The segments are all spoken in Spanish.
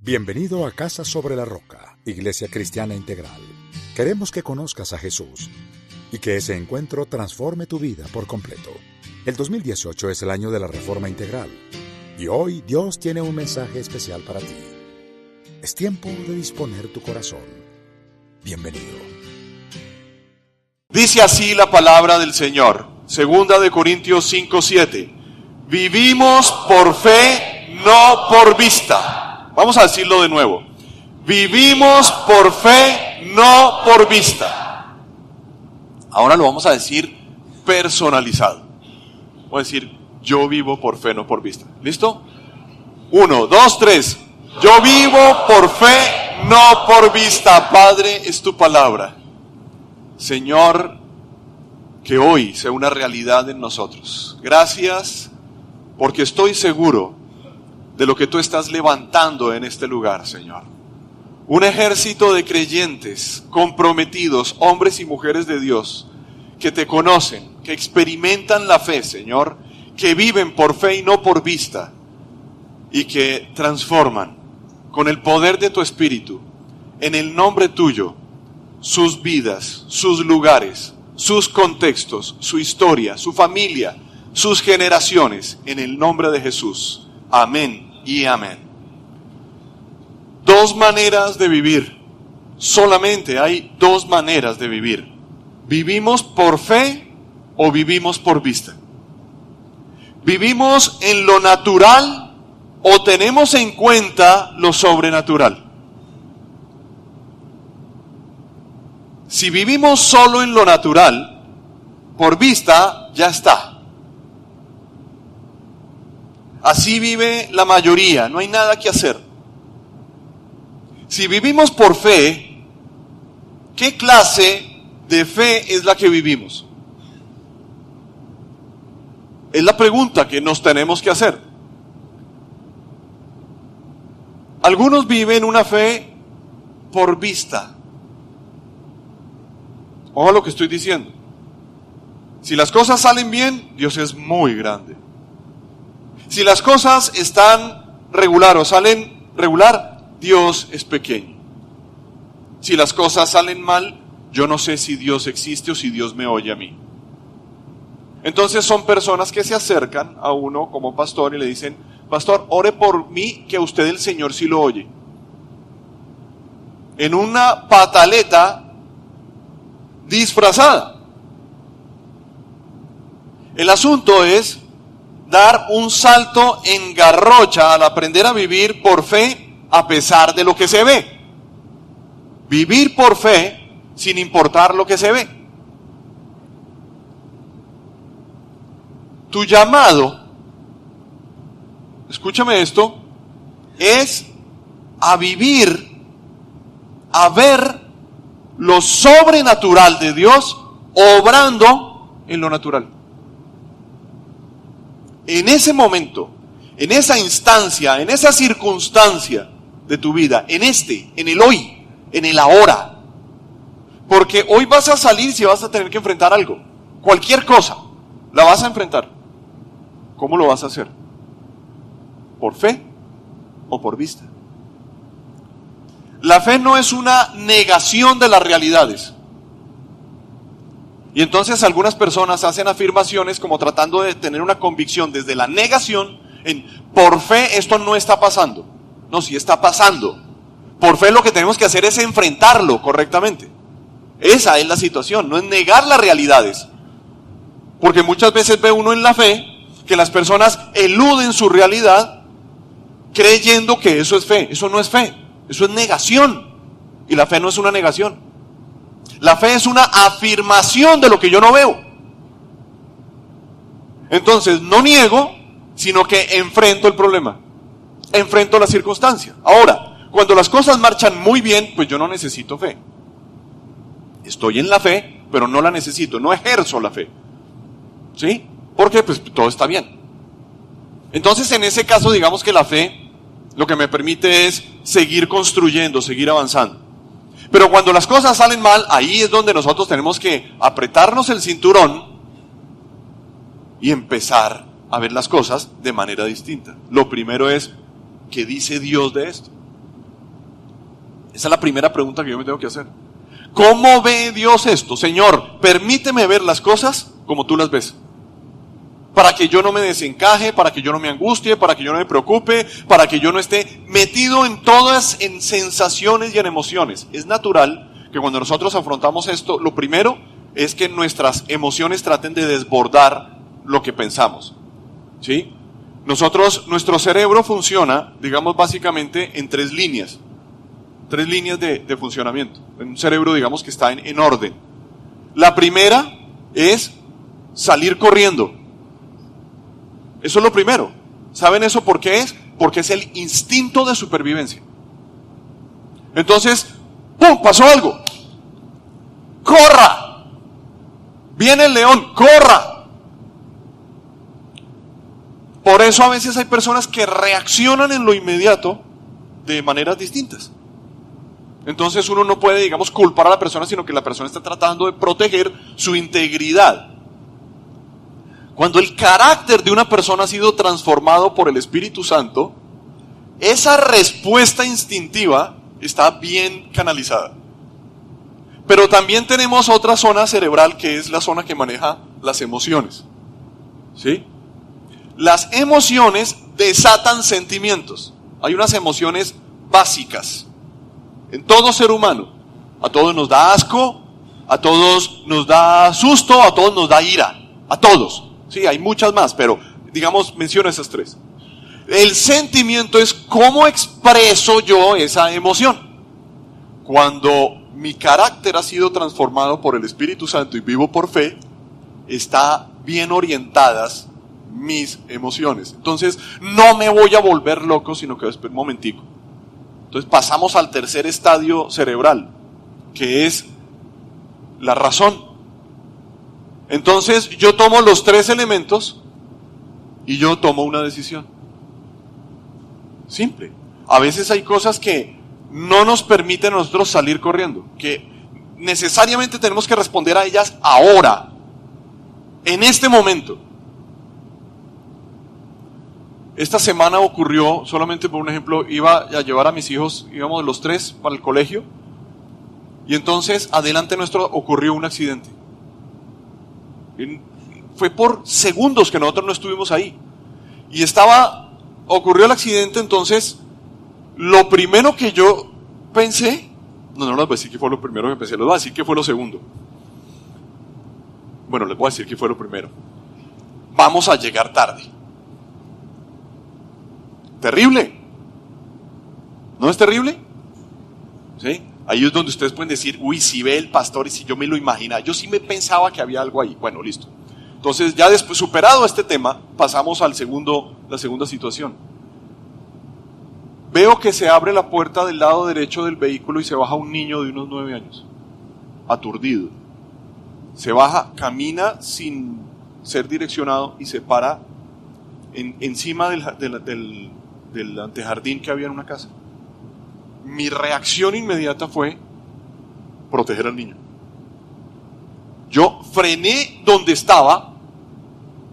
Bienvenido a Casa sobre la Roca, Iglesia Cristiana Integral. Queremos que conozcas a Jesús y que ese encuentro transforme tu vida por completo. El 2018 es el año de la Reforma Integral y hoy Dios tiene un mensaje especial para ti. Es tiempo de disponer tu corazón. Bienvenido. Dice así la palabra del Señor, 2 Corintios 5:7. Vivimos por fe, no por vista. Vamos a decirlo de nuevo. Vivimos por fe, no por vista. Ahora lo vamos a decir personalizado. Voy a decir, yo vivo por fe, no por vista. ¿Listo? 1, 2, 3. Yo vivo por fe, no por vista. Padre, es tu palabra. Señor, que hoy sea una realidad en nosotros. Gracias, porque estoy seguro de lo que tú estás levantando en este lugar, Señor. Un ejército de creyentes, comprometidos, hombres y mujeres de Dios, que te conocen, que experimentan la fe, Señor, que viven por fe y no por vista, y que transforman con el poder de tu Espíritu, en el nombre tuyo, sus vidas, sus lugares, sus contextos, su historia, su familia, sus generaciones, en el nombre de Jesús. Amén y amén. Dos maneras de vivir. Solamente hay dos maneras de vivir. ¿Vivimos por fe o vivimos por vista? ¿Vivimos en lo natural o tenemos en cuenta lo sobrenatural? Si vivimos solo en lo natural, por vista, ya está. Así vive la mayoría, no hay nada que hacer. Si vivimos por fe, ¿qué clase de fe es la que vivimos? Es la pregunta que nos tenemos que hacer. Algunos viven una fe por vista. Ojo a lo que estoy diciendo. Si las cosas salen bien, Dios es muy grande. Si las cosas están regular o salen regular, Dios es pequeño. Si las cosas salen mal, yo no sé si Dios existe o si Dios me oye a mí. Entonces son personas que se acercan a uno como pastor y le dicen, pastor, ore por mí que a usted el Señor sí lo oye. En una pataleta disfrazada. El asunto es dar un salto en garrocha al aprender a vivir por fe a pesar de lo que se ve. Vivir por fe sin importar lo que se ve. Tu llamado, escúchame esto, es a vivir, a ver lo sobrenatural de Dios obrando en lo natural. En ese momento, en esa instancia, en esa circunstancia de tu vida, en el hoy, en el ahora. Porque hoy vas a salir si vas a tener que enfrentar algo. Cualquier cosa, la vas a enfrentar. ¿Cómo lo vas a hacer? ¿Por fe o por vista? La fe no es una negación de las realidades. Y entonces algunas personas hacen afirmaciones como tratando de tener una convicción desde la negación en por fe esto no está pasando. No, sí está pasando. Por fe lo que tenemos que hacer es enfrentarlo correctamente. Esa es la situación, no es negar las realidades. Porque muchas veces ve uno en la fe que las personas eluden su realidad creyendo que eso es fe. Eso no es fe, eso es negación. Y la fe no es una negación. La fe es una afirmación de lo que yo no veo. Entonces no niego, sino que enfrento el problema. Enfrento la circunstancia. Ahora, cuando las cosas marchan muy bien, pues yo no necesito fe. Estoy en la fe, pero no la necesito, no ejerzo la fe. ¿Sí? Porque pues todo está bien. Entonces en ese caso digamos que la fe lo que me permite es seguir construyendo, seguir avanzando. Pero cuando las cosas salen mal, ahí es donde nosotros tenemos que apretarnos el cinturón y empezar a ver las cosas de manera distinta. Lo primero es, ¿qué dice Dios de esto? Esa es la primera pregunta que yo me tengo que hacer. ¿Cómo ve Dios esto? Señor, permíteme ver las cosas como tú las ves. Para que yo no me desencaje, para que yo no me angustie, para que yo no me preocupe, para que yo no esté metido en sensaciones y en emociones. Es natural que cuando nosotros afrontamos esto, lo primero es que nuestras emociones traten de desbordar lo que pensamos. ¿Sí? Nuestro cerebro funciona, digamos, básicamente en tres líneas de funcionamiento. En un cerebro, digamos, que está en orden. La primera es salir corriendo. Eso es lo primero. ¿Saben eso por qué es? Porque es el instinto de supervivencia. Entonces, ¡pum!, pasó algo. ¡Corra! Viene el león, ¡corra! Por eso a veces hay personas que reaccionan en lo inmediato de maneras distintas. Entonces uno no puede, digamos, culpar a la persona, sino que la persona está tratando de proteger su integridad. Cuando el carácter de una persona ha sido transformado por el Espíritu Santo, esa respuesta instintiva está bien canalizada. Pero también tenemos otra zona cerebral que es la zona que maneja las emociones. ¿Sí? Las emociones desatan sentimientos. Hay unas emociones básicas en todo ser humano. A todos nos da asco, a todos nos da susto, a todos nos da ira. A todos. Sí, hay muchas más, pero digamos, menciono esas tres. El sentimiento es cómo expreso yo esa emoción. Cuando mi carácter ha sido transformado por el Espíritu Santo y vivo por fe, está bien orientadas mis emociones. Entonces, no me voy a volver loco, sino que después, un momentico. Entonces pasamos al tercer estadio cerebral, que es la razón. Entonces yo tomo los tres elementos y yo tomo una decisión. Simple. A veces hay cosas que no nos permiten a nosotros salir corriendo, que necesariamente tenemos que responder a ellas ahora, en este momento. Esta semana ocurrió, solamente por un ejemplo, iba a llevar a mis hijos, íbamos los tres para el colegio, y entonces adelante nuestro ocurrió un accidente. Fue por segundos que nosotros no estuvimos ahí. Y ocurrió el accidente, entonces, lo primero que yo pensé, no les voy a decir que fue lo primero que pensé, les voy a decir que fue lo segundo. Bueno, les voy a decir que fue lo primero. Vamos a llegar tarde. Terrible. ¿No es terrible? ¿Sí? Ahí es donde ustedes pueden decir, uy, si ve el pastor y si yo me lo imaginaba, yo sí me pensaba que había algo ahí. Bueno, listo. Entonces, ya después, superado este tema, pasamos la segunda situación. Veo que se abre la puerta del lado derecho del vehículo y se baja un niño de unos 9 años, aturdido. Se baja, camina sin ser direccionado y se para encima del antejardín que había en una casa. Mi reacción inmediata fue proteger al niño. Yo frené donde estaba,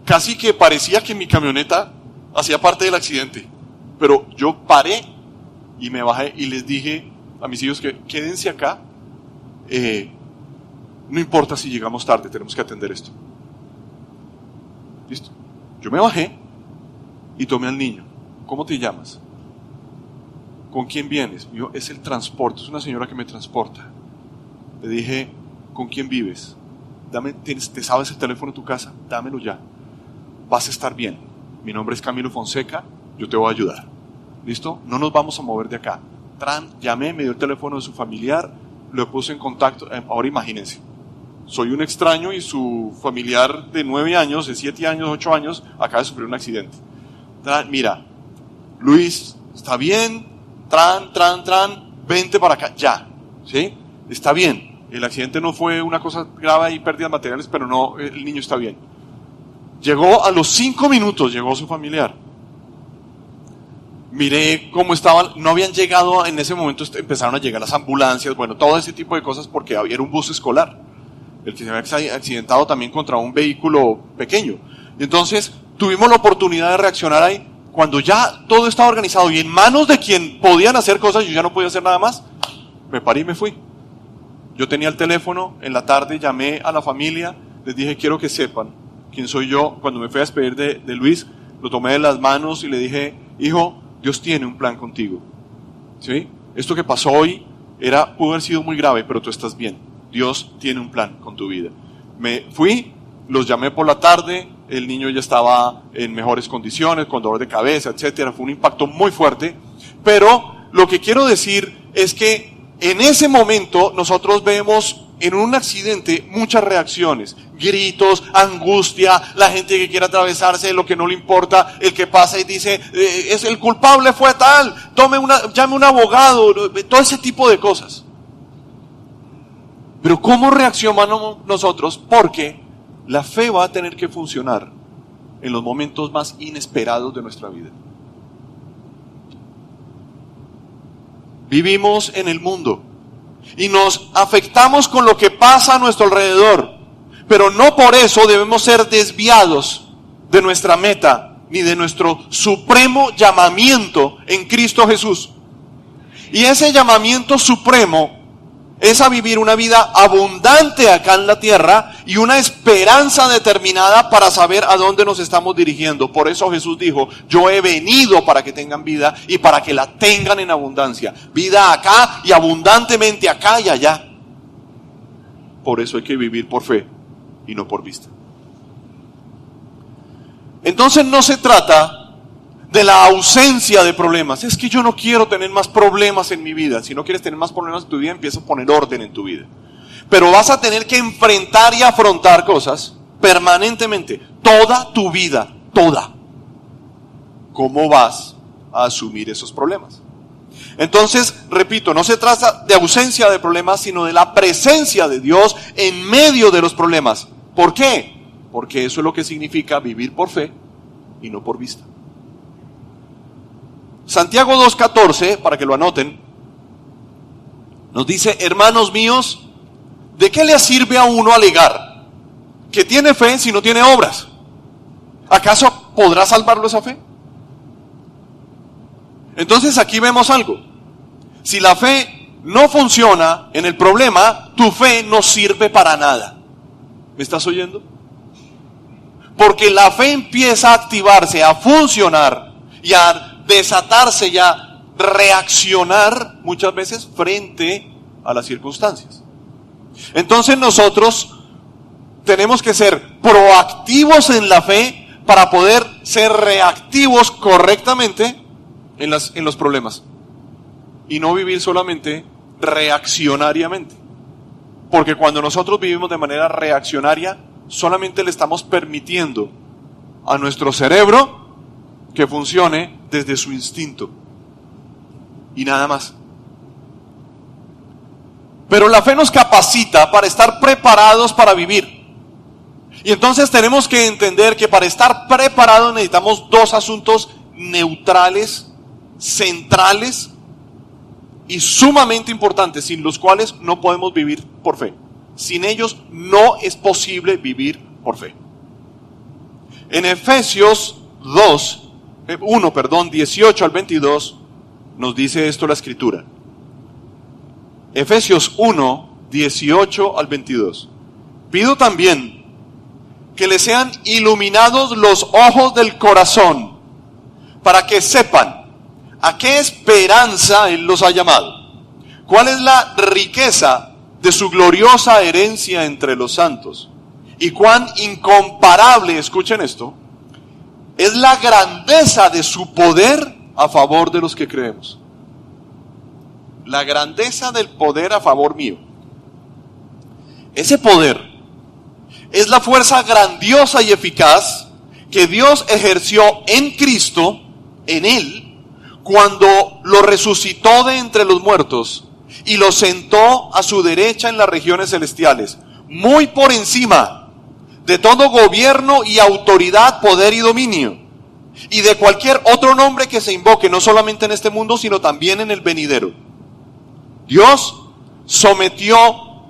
casi que parecía que mi camioneta hacía parte del accidente, pero yo paré y me bajé y les dije a mis hijos que quédense acá, no importa si llegamos tarde, tenemos que atender esto. Listo. Yo me bajé y tomé al niño. ¿Cómo te llamas? ¿Con quién vienes? Yo, es el transporte, es una señora que me transporta. Le dije, ¿con quién vives? ¿Te sabes el teléfono de tu casa? Dámelo ya. Vas a estar bien. Mi nombre es Camilo Fonseca, yo te voy a ayudar. ¿Listo? No nos vamos a mover de acá. Llamé, me dio el teléfono de su familiar, lo puse en contacto. Ahora imagínense, soy un extraño y su familiar de 9 años, de 7 años, 8 años, acaba de sufrir un accidente. Mira, Luis, está bien, vente para acá, ya, ¿sí? Está bien, el accidente no fue una cosa grave y pérdidas materiales, pero no, el niño está bien. Llegó a los 5 minutos, llegó su familiar. Miré cómo estaban, no habían llegado, en ese momento empezaron a llegar las ambulancias, bueno, todo ese tipo de cosas porque era un bus escolar, el que se había accidentado también contra un vehículo pequeño. Y entonces tuvimos la oportunidad de reaccionar ahí. Cuando ya todo estaba organizado y en manos de quien podían hacer cosas, yo ya no podía hacer nada más, me paré y me fui. Yo tenía el teléfono, en la tarde llamé a la familia, les dije, quiero que sepan quién soy yo. Cuando me fui a despedir de Luis, lo tomé de las manos y le dije, hijo, Dios tiene un plan contigo. ¿Sí? Esto que pasó hoy pudo haber sido muy grave, pero tú estás bien. Dios tiene un plan con tu vida. Me fui, los llamé por la tarde, el niño ya estaba en mejores condiciones, con dolor de cabeza, etcétera. Fue un impacto muy fuerte, pero lo que quiero decir es que en ese momento nosotros vemos en un accidente muchas reacciones, gritos, angustia, la gente que quiere atravesarse, lo que no le importa, el que pasa y dice, es el culpable fue tal, llame un abogado, todo ese tipo de cosas. Pero ¿cómo reaccionamos nosotros? Porque la fe va a tener que funcionar en los momentos más inesperados de nuestra vida. Vivimos en el mundo y nos afectamos con lo que pasa a nuestro alrededor, pero no por eso debemos ser desviados de nuestra meta ni de nuestro supremo llamamiento en Cristo Jesús. Y ese llamamiento supremo es a vivir una vida abundante acá en la tierra y una esperanza determinada para saber a dónde nos estamos dirigiendo. Por eso Jesús dijo, yo he venido para que tengan vida y para que la tengan en abundancia. Vida acá y abundantemente acá y allá. Por eso hay que vivir por fe y no por vista. Entonces no se trata de la ausencia de problemas. Es que yo no quiero tener más problemas en mi vida. Si no quieres tener más problemas en tu vida, empieza a poner orden en tu vida. Pero vas a tener que enfrentar y afrontar cosas permanentemente. Toda tu vida, toda. ¿Cómo vas a asumir esos problemas? Entonces, repito, no se trata de ausencia de problemas, sino de la presencia de Dios en medio de los problemas. ¿Por qué? Porque eso es lo que significa vivir por fe y no por vista. Santiago 2:14, para que lo anoten, nos dice, hermanos míos, ¿de qué le sirve a uno alegar que tiene fe si no tiene obras? ¿Acaso podrá salvarlo esa fe? Entonces aquí vemos algo. Si la fe no funciona en el problema, tu fe no sirve para nada. ¿Me estás oyendo? Porque la fe empieza a activarse, a funcionar y a desatarse y a reaccionar muchas veces frente a las circunstancias. Entonces nosotros tenemos que ser proactivos en la fe para poder ser reactivos correctamente en los problemas y no vivir solamente reaccionariamente, porque cuando nosotros vivimos de manera reaccionaria solamente le estamos permitiendo a nuestro cerebro que funcione desde su instinto y nada más. Pero la fe nos capacita para estar preparados para vivir. Y entonces tenemos que entender que para estar preparados necesitamos dos asuntos neutrales, centrales y sumamente importantes, sin los cuales no podemos vivir por fe. Sin ellos no es posible vivir por fe. En Efesios 18 al 22 nos dice esto la Escritura. Efesios 1, 18 al 22. Pido también que les sean iluminados los ojos del corazón, para que sepan a qué esperanza Él los ha llamado, cuál es la riqueza de su gloriosa herencia entre los santos, y cuán incomparable, escuchen esto, es la grandeza de su poder a favor de los que creemos. La grandeza del poder a favor mío. Ese poder es la fuerza grandiosa y eficaz que Dios ejerció en Cristo, en Él, cuando lo resucitó de entre los muertos y lo sentó a su derecha en las regiones celestiales, muy por encima de todo gobierno y autoridad, poder y dominio, y de cualquier otro nombre que se invoque, no solamente en este mundo, sino también en el venidero. Dios sometió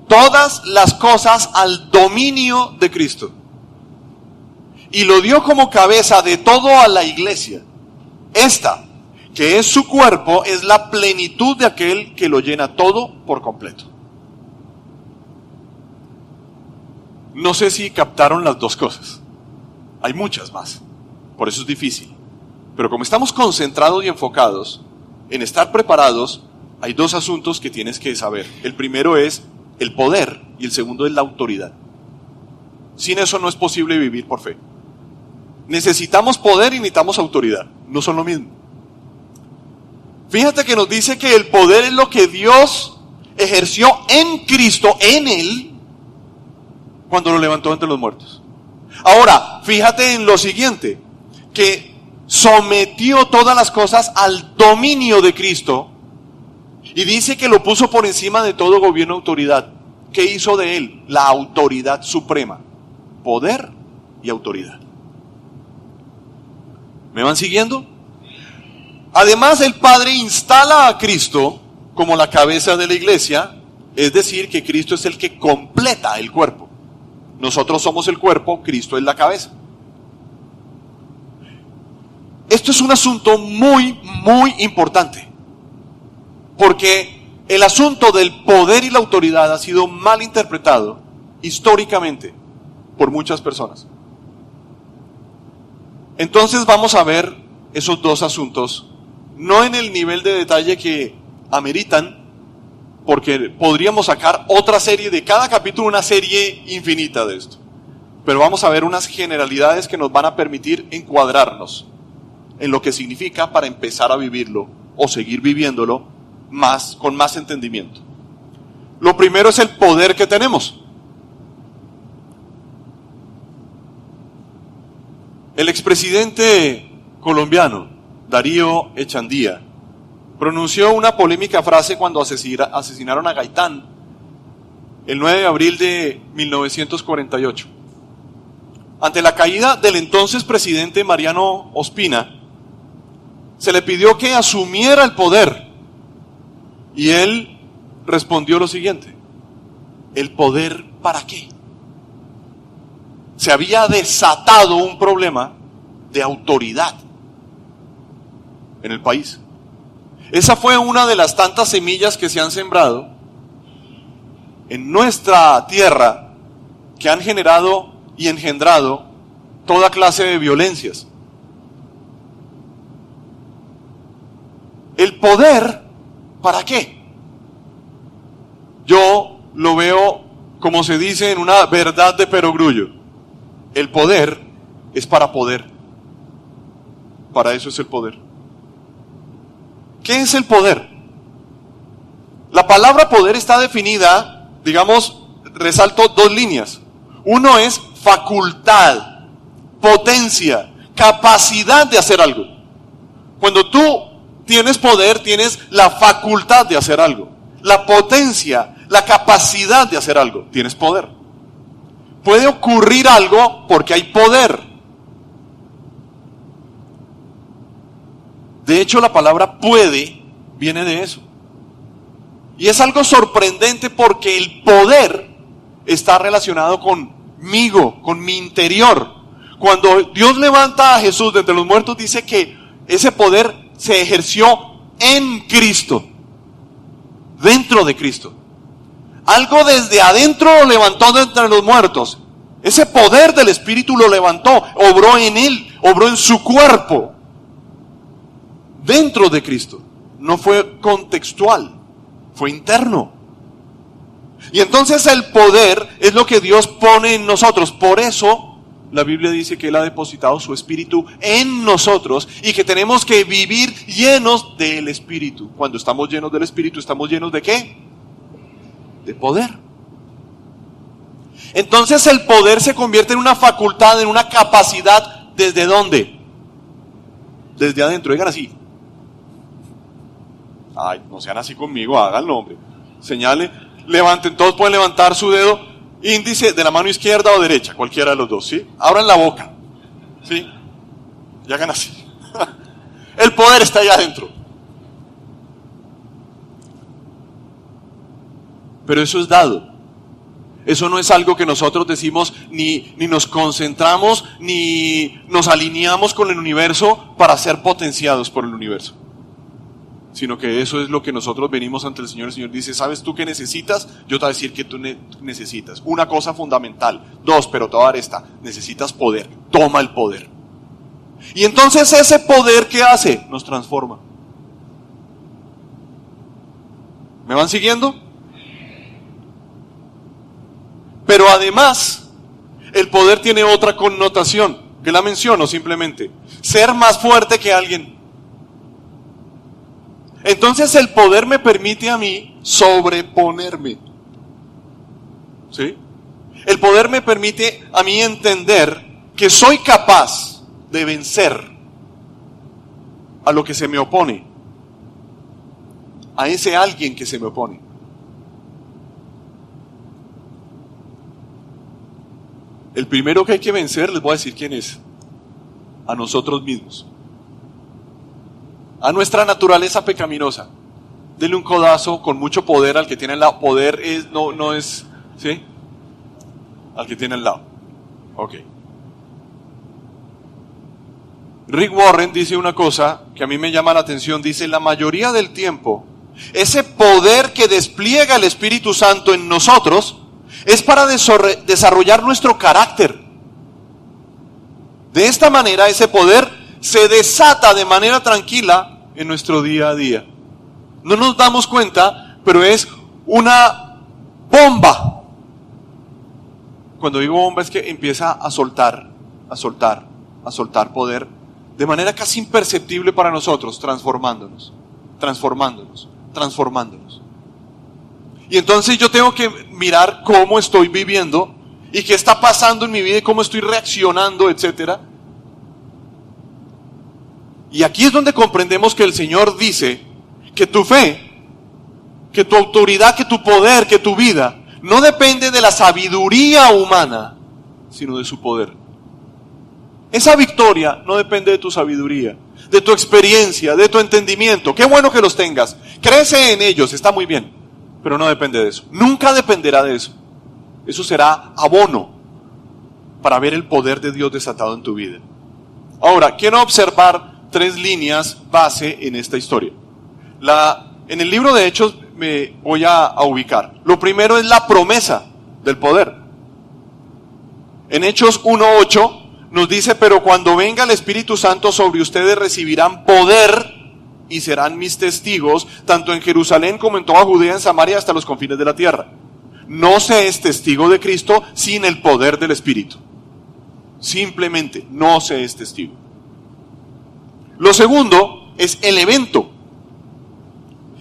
todas las cosas al dominio de Cristo y lo dio como cabeza de todo a la iglesia, esta que es su cuerpo, es la plenitud de aquel que lo llena todo por completo. No sé si captaron las dos cosas. Hay muchas más, por eso es difícil. Pero como estamos concentrados y enfocados en estar preparados, hay dos asuntos que tienes que saber. El primero es el poder y el segundo es la autoridad. Sin eso no es posible vivir por fe. Necesitamos poder y necesitamos autoridad. No son lo mismo. Fíjate que nos dice que el poder es lo que Dios ejerció en Cristo, en Él, cuando lo levantó entre los muertos. Ahora, fíjate en lo siguiente, que sometió todas las cosas al dominio de Cristo y dice que lo puso por encima de todo gobierno y autoridad. ¿Qué hizo de Él? La autoridad suprema. Poder y autoridad. ¿Me van siguiendo? Además, el Padre instala a Cristo como la cabeza de la iglesia, es decir, que Cristo es el que completa el cuerpo. Nosotros somos el cuerpo, Cristo es la cabeza. Esto es un asunto muy, muy importante, porque el asunto del poder y la autoridad ha sido mal interpretado históricamente por muchas personas. Entonces vamos a ver esos dos asuntos, no en el nivel de detalle que ameritan, porque podríamos sacar otra serie, de cada capítulo una serie infinita de esto. Pero vamos a ver unas generalidades que nos van a permitir encuadrarnos en lo que significa para empezar a vivirlo o seguir viviéndolo con más entendimiento. Lo primero es el poder que tenemos. El expresidente colombiano, Darío Echandía, pronunció una polémica frase cuando asesinaron a Gaitán el 9 de abril de 1948. Ante la caída del entonces presidente Mariano Ospina, se le pidió que asumiera el poder y él respondió lo siguiente: ¿el poder para qué? Se había desatado un problema de autoridad en el país. Esa fue una de las tantas semillas que se han sembrado en nuestra tierra, que han generado y engendrado toda clase de violencias. ¿El poder para qué? Yo lo veo como se dice en una verdad de perogrullo. El poder es para poder. Para eso es el poder. ¿Qué es el poder? La palabra poder está definida, digamos, resalto dos líneas. Uno es facultad, potencia, capacidad de hacer algo. Cuando tú tienes poder, tienes la facultad de hacer algo. La potencia, la capacidad de hacer algo, tienes poder. Puede ocurrir algo porque hay poder. De hecho, la palabra puede viene de eso. Y es algo sorprendente porque el poder está relacionado conmigo, con mi interior. Cuando Dios levanta a Jesús de entre los muertos, dice que ese poder se ejerció en Cristo, dentro de Cristo. Algo desde adentro lo levantó de entre los muertos. Ese poder del Espíritu lo levantó, obró en él, obró en su cuerpo, dentro de Cristo. No fue contextual, fue interno. Y entonces el poder es lo que Dios pone en nosotros. Por eso la Biblia dice que Él ha depositado su Espíritu en nosotros y que tenemos que vivir llenos del Espíritu. Cuando estamos llenos del Espíritu, ¿estamos llenos de qué? De poder. Entonces el poder se convierte en una facultad, en una capacidad. ¿Desde dónde? Desde adentro. Digan así. Ay, no sean así conmigo, háganlo, hombre. Señale, levanten, todos pueden levantar su dedo índice de la mano izquierda o derecha, cualquiera de los dos, ¿sí? Abran la boca, ¿sí? Y hagan así. El poder está allá adentro. Pero eso es dado. Eso no es algo que nosotros decimos, ni nos concentramos, ni nos alineamos con el universo para ser potenciados por el universo. sino que eso es lo que nosotros venimos ante el Señor. El Señor dice, ¿sabes tú qué necesitas? Yo te voy a decir que tú necesitas una cosa fundamental. 2, pero te voy a dar esta. Necesitas poder. Toma el poder. Y entonces ese poder, ¿qué hace? Nos transforma. ¿Me van siguiendo? Pero además, el poder tiene otra connotación, que la menciono simplemente. Ser más fuerte que alguien. Entonces el poder me permite a mí sobreponerme. ¿Sí? El poder me permite a mí entender que soy capaz de vencer a lo que se me opone, a ese alguien que se me opone. El primero que hay que vencer, les voy a decir quién es: a nosotros mismos, a nuestra naturaleza pecaminosa. Dele un codazo con mucho poder al que tiene al lado. Poder es, no es, ¿sí? Al que tiene al lado. Ok. Rick Warren dice una cosa que a mí me llama la atención. Dice, la mayoría del tiempo, ese poder que despliega el Espíritu Santo en nosotros es para desarrollar nuestro carácter. De esta manera, ese poder se desata de manera tranquila en nuestro día a día. No nos damos cuenta, pero es una bomba. Cuando digo bomba es que empieza a soltar poder de manera casi imperceptible para nosotros, transformándonos. Y entonces yo tengo que mirar cómo estoy viviendo y qué está pasando en mi vida y cómo estoy reaccionando, etcétera. Y aquí es donde comprendemos que el Señor dice que tu fe, que tu autoridad, que tu poder, que tu vida no depende de la sabiduría humana, sino de su poder. Esa victoria no depende de tu sabiduría, de tu experiencia, de tu entendimiento. Qué bueno que los tengas. Crece en ellos, está muy bien, pero no depende de eso. Nunca dependerá de eso. Eso será abono para ver el poder de Dios desatado en tu vida. Ahora, quiero observar 3 líneas base en esta historia. En el libro de Hechos me voy a ubicar. Lo primero es la promesa del poder. En Hechos 1:8 nos dice, pero cuando venga el Espíritu Santo sobre ustedes recibirán poder y serán mis testigos, tanto en Jerusalén como en toda Judea, en Samaria, hasta los confines de la tierra. No se es testigo de Cristo sin el poder del Espíritu. Simplemente no se es testigo. Lo segundo es el evento.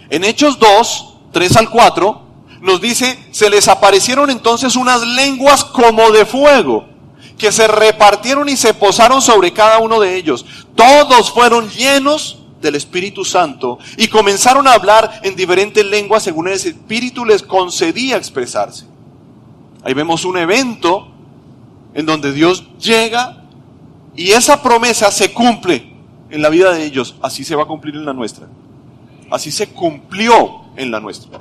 En Hechos 2, 3 al 4, nos dice, se les aparecieron entonces unas lenguas como de fuego, que se repartieron y se posaron sobre cada uno de ellos. Todos fueron llenos del Espíritu Santo y comenzaron a hablar en diferentes lenguas según el Espíritu les concedía expresarse. Ahí vemos un evento en donde Dios llega y esa promesa se cumple en la vida de ellos. Así se va a cumplir en la nuestra. Así se cumplió en la nuestra.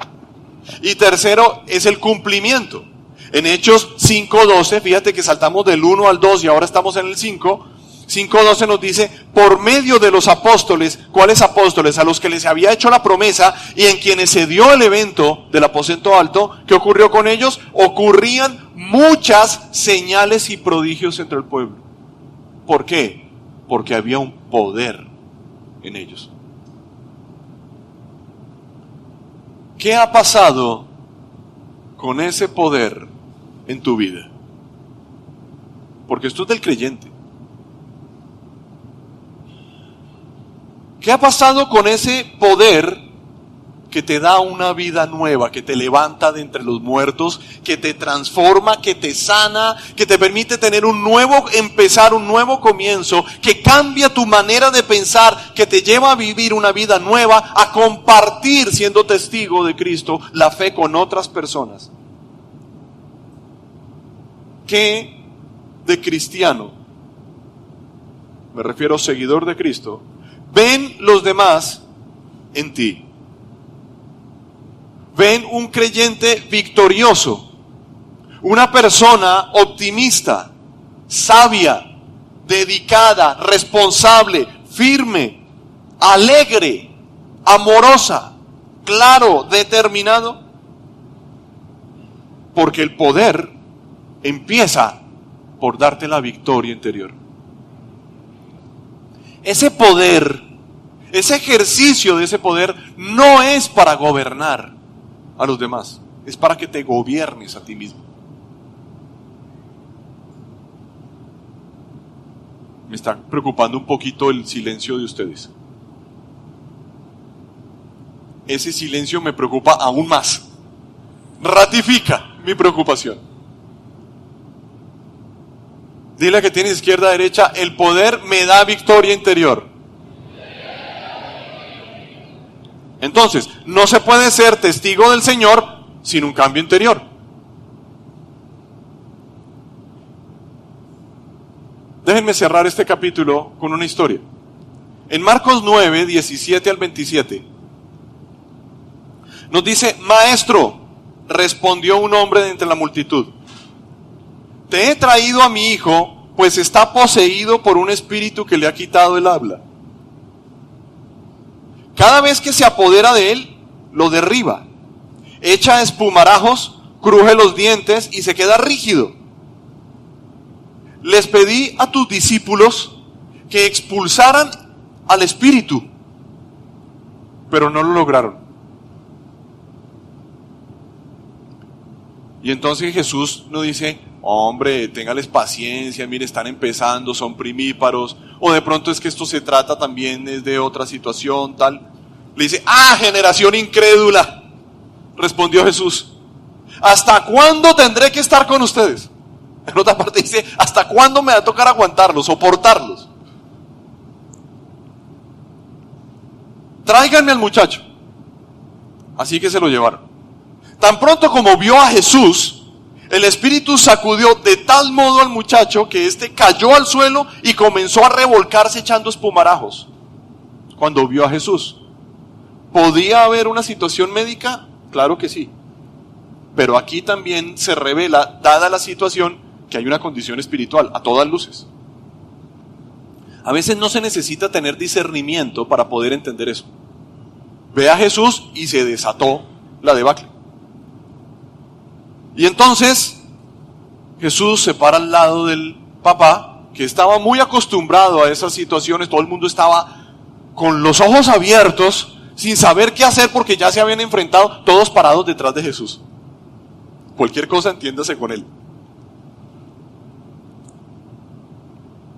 Y tercero es el cumplimiento. En Hechos 5:12, fíjate que saltamos del 1 al 2 y ahora estamos en el 5. 5:12 nos dice, por medio de los apóstoles. ¿Cuáles apóstoles? A los que les había hecho la promesa y en quienes se dio el evento del aposento alto. ¿Qué ocurrió con ellos? Ocurrían muchas señales y prodigios entre el pueblo. ¿Por qué? Porque había un poder en ellos. ¿Qué ha pasado con ese poder en tu vida? Porque esto es del creyente. ¿Qué ha pasado con ese poder que te da una vida nueva, que te levanta de entre los muertos, que te transforma, que te sana, que te permite tener un nuevo empezar, un nuevo comienzo, que cambia tu manera de pensar, que te lleva a vivir una vida nueva, a compartir, siendo testigo de Cristo, la fe con otras personas? ¿Qué de cristiano, me refiero seguidor de Cristo, ven los demás en ti? Ven un creyente victorioso, una persona optimista, sabia, dedicada, responsable, firme, alegre, amorosa, claro, determinado, porque el poder empieza por darte la victoria interior. Ese poder, ese ejercicio de ese poder no es para gobernar a los demás, es para que te gobiernes a ti mismo. Me está preocupando un poquito el silencio de ustedes. Ese silencio me preocupa aún más. Ratifica mi preocupación. Dile a que tienes izquierda, derecha, el poder me da victoria interior. Entonces, no se puede ser testigo del Señor sin un cambio interior. Déjenme cerrar este capítulo con una historia. En Marcos 9, 17 al 27, nos dice: Maestro, respondió un hombre de entre la multitud, te he traído a mi hijo, pues está poseído por un espíritu que le ha quitado el habla. Cada vez que se apodera de él, lo derriba, echa espumarajos, cruje los dientes y se queda rígido. Les pedí a tus discípulos que expulsaran al espíritu, pero no lo lograron. Y entonces Jesús nos dice: hombre, téngales paciencia, mire, están empezando, son primíparos, o de pronto es que esto se trata también es de otra situación, tal. Le dice: generación incrédula, respondió Jesús, ¿hasta cuándo tendré que estar con ustedes? En otra parte dice: ¿hasta cuándo me va a tocar aguantarlos, soportarlos? Tráiganme al muchacho. Así que se lo llevaron. Tan pronto como vio a Jesús, el espíritu sacudió de tal modo al muchacho que éste cayó al suelo y comenzó a revolcarse echando espumarajos. Cuando vio a Jesús, ¿podía haber una situación médica? Claro que sí. Pero aquí también se revela, dada la situación, que hay una condición espiritual, a todas luces. A veces no se necesita tener discernimiento para poder entender eso. Ve a Jesús y se desató la debacle. Y entonces Jesús se para al lado del papá, que estaba muy acostumbrado a esas situaciones. Todo el mundo estaba con los ojos abiertos, sin saber qué hacer porque ya se habían enfrentado, todos parados detrás de Jesús. Cualquier cosa, entiéndase con él.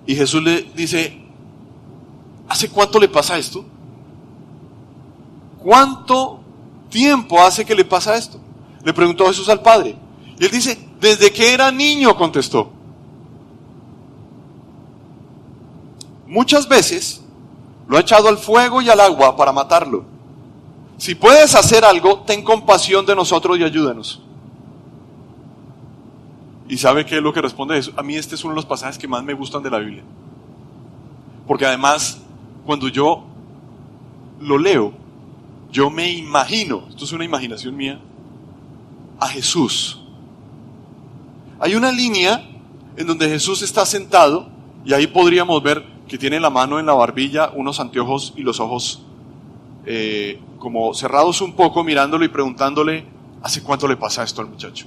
Y Jesús le dice: ¿hace cuánto le pasa esto? ¿Cuánto tiempo hace que le pasa esto? Le preguntó Jesús al Padre. Y él dice: desde que era niño, contestó. Muchas veces lo ha echado al fuego y al agua para matarlo. Si puedes hacer algo, ten compasión de nosotros y ayúdanos. ¿Y sabe qué es lo que responde Jesús? A mí este es uno de los pasajes que más me gustan de la Biblia. Porque además, cuando yo lo leo, yo me imagino, esto es una imaginación mía, a Jesús. Hay una línea en donde Jesús está sentado y ahí podríamos ver que tiene la mano en la barbilla, unos anteojos y los ojos como cerrados un poco, mirándolo y preguntándole: ¿hace cuánto le pasa esto al muchacho?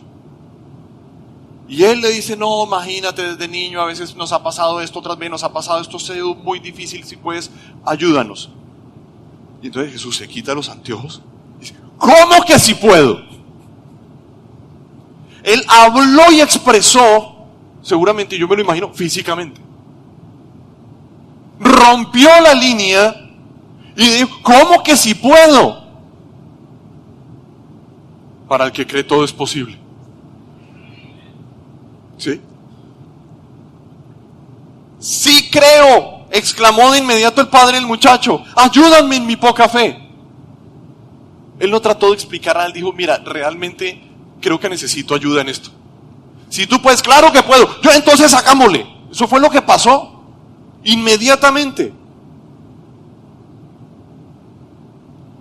Y él le dice: no, imagínate, desde niño a veces nos ha pasado esto, otras veces nos ha pasado esto, ha sido muy difícil, si puedes, ayúdanos. Y entonces Jesús se quita los anteojos y dice: ¿cómo que si puedo? Él habló y expresó, seguramente yo me lo imagino, físicamente. Rompió la línea y dijo: ¿cómo que si puedo? Para el que cree todo es posible. ¿Sí? Sí creo, exclamó de inmediato el padre del muchacho: ayúdame en mi poca fe. Él no trató de explicar nada, él dijo: mira, realmente creo que necesito ayuda en esto. Si tú puedes, claro que puedo. Yo entonces hagámosle. Eso fue lo que pasó inmediatamente.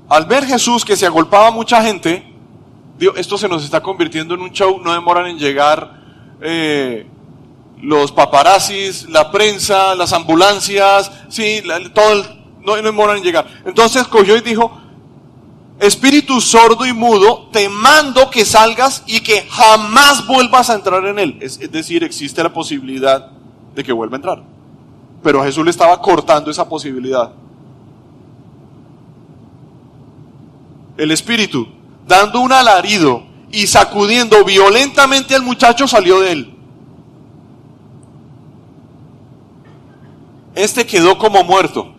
Al ver Jesús que se agolpaba a mucha gente, dijo: esto se nos está convirtiendo en un show, no demoran en llegar los paparazzis, la prensa, las ambulancias, sí, no demoran en llegar. Entonces cogió y dijo: espíritu sordo y mudo, te mando que salgas y que jamás vuelvas a entrar en él. Es decir, existe la posibilidad de que vuelva a entrar. Pero Jesús le estaba cortando esa posibilidad. El espíritu, dando un alarido y sacudiendo violentamente al muchacho, salió de él. Este quedó como muerto.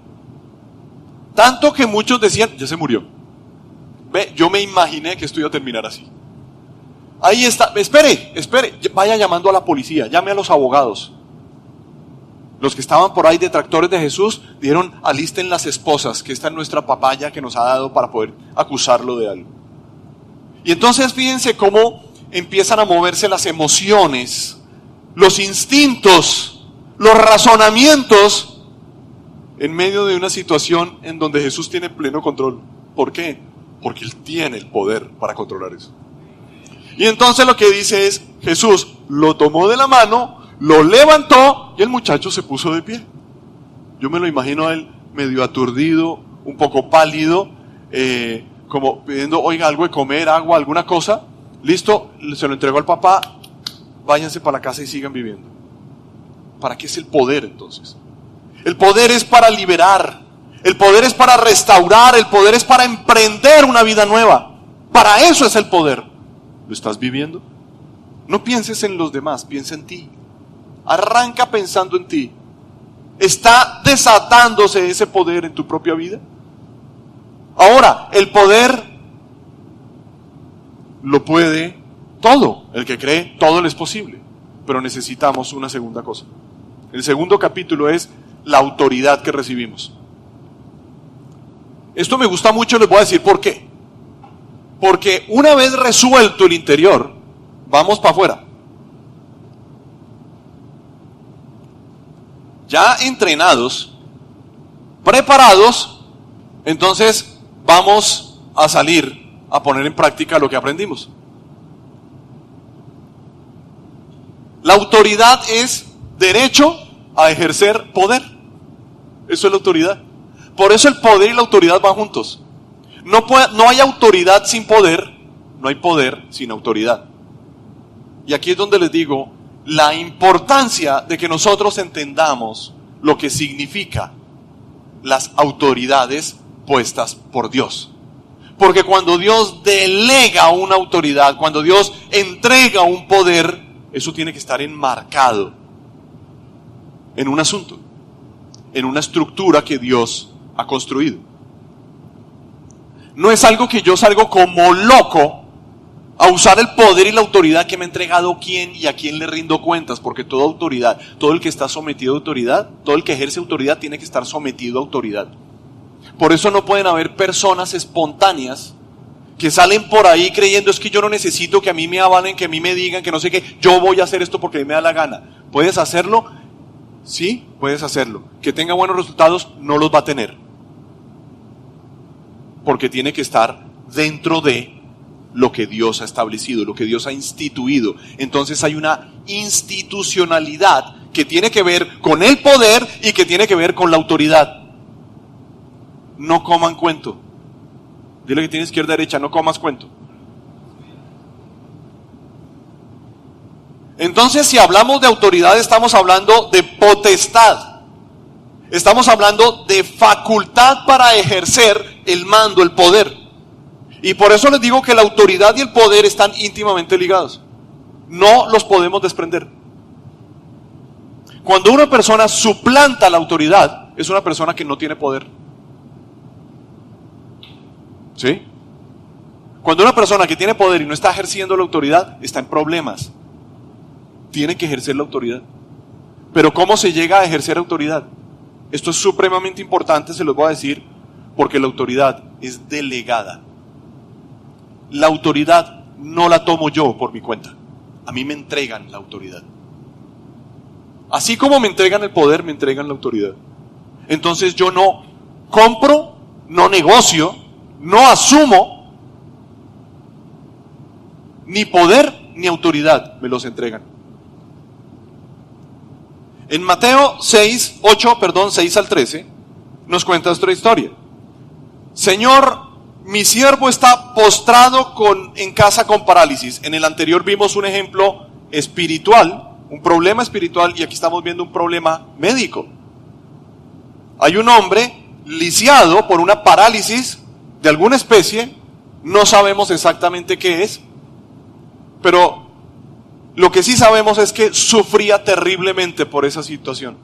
Tanto que muchos decían, ya se murió. Ve, yo me imaginé que esto iba a terminar así. Ahí está, espere, vaya llamando a la policía, llame a los abogados. Los que estaban por ahí detractores de Jesús dijeron, alisten las esposas, que esta es nuestra papaya que nos ha dado para poder acusarlo de algo. Y entonces fíjense cómo empiezan a moverse las emociones, los instintos, los razonamientos, en medio de una situación en donde Jesús tiene pleno control. ¿Por qué? Porque Él tiene el poder para controlar eso. Y entonces lo que dice es, Jesús lo tomó de la mano, lo levantó y el muchacho se puso de pie. Yo me lo imagino a él medio aturdido, un poco pálido, como pidiendo, oiga, algo de comer, agua, alguna cosa. Listo, se lo entregó al papá, váyanse para la casa y sigan viviendo. ¿Para qué es el poder entonces? El poder es para liberar, el poder es para restaurar, el poder es para emprender una vida nueva. Para eso es el poder. ¿Lo estás viviendo? No pienses en los demás, piensa en ti. Arranca pensando en ti. ¿Está desatándose ese poder en tu propia vida? Ahora, el poder lo puede todo. El que cree, todo le es posible. Pero necesitamos una segunda cosa. El segundo capítulo es la autoridad que recibimos. Esto me gusta mucho, les voy a decir por qué. Porque una vez resuelto el interior, vamos para afuera. Ya entrenados, preparados, entonces vamos a salir a poner en práctica lo que aprendimos. La autoridad es derecho a ejercer poder. Eso es la autoridad. Por eso el poder y la autoridad van juntos. No hay autoridad sin poder, no hay poder sin autoridad. Y aquí es donde les digo la importancia de que nosotros entendamos lo que significa las autoridades puestas por Dios. Porque cuando Dios delega una autoridad, cuando Dios entrega un poder, eso tiene que estar enmarcado en un asunto, en una estructura que Dios ha construido. No es algo que yo salgo como loco a usar el poder y la autoridad que me ha entregado quién y a quién le rindo cuentas, porque toda autoridad, todo el que está sometido a autoridad, todo el que ejerce autoridad tiene que estar sometido a autoridad. Por eso no pueden haber personas espontáneas que salen por ahí creyendo, es que yo no necesito que a mí me avalen, que a mí me digan, que no sé qué, yo voy a hacer esto porque a mí me da la gana. ¿Puedes hacerlo? Sí, puedes hacerlo. Que tenga buenos resultados, no los va a tener. Porque tiene que estar dentro de lo que Dios ha establecido, lo que Dios ha instituido. Entonces hay una institucionalidad que tiene que ver con el poder y que tiene que ver con la autoridad. No coman cuento. Dile que tiene izquierda derecha, no comas cuento. Entonces, si hablamos de autoridad, estamos hablando de potestad. Estamos hablando de facultad para ejercer el mando, el poder. Y por eso les digo que la autoridad y el poder están íntimamente ligados. No los podemos desprender. Cuando una persona suplanta la autoridad, es una persona que no tiene poder. ¿Sí? Cuando una persona que tiene poder y no está ejerciendo la autoridad, está en problemas. Tiene que ejercer la autoridad. Pero ¿cómo se llega a ejercer autoridad? Esto es supremamente importante, se los voy a decir, porque la autoridad es delegada. La autoridad no la tomo yo por mi cuenta. A mí me entregan la autoridad. Así como me entregan el poder, me entregan la autoridad. Entonces yo no compro, no negocio, no asumo ni poder ni autoridad, me los entregan. En Mateo 6 al 13, nos cuenta otra historia. Señor, mi siervo está postrado en casa con parálisis. En el anterior vimos un ejemplo espiritual, un problema espiritual, y aquí estamos viendo un problema médico. Hay un hombre lisiado por una parálisis de alguna especie, no sabemos exactamente qué es, pero lo que sí sabemos es que sufría terriblemente por esa situación.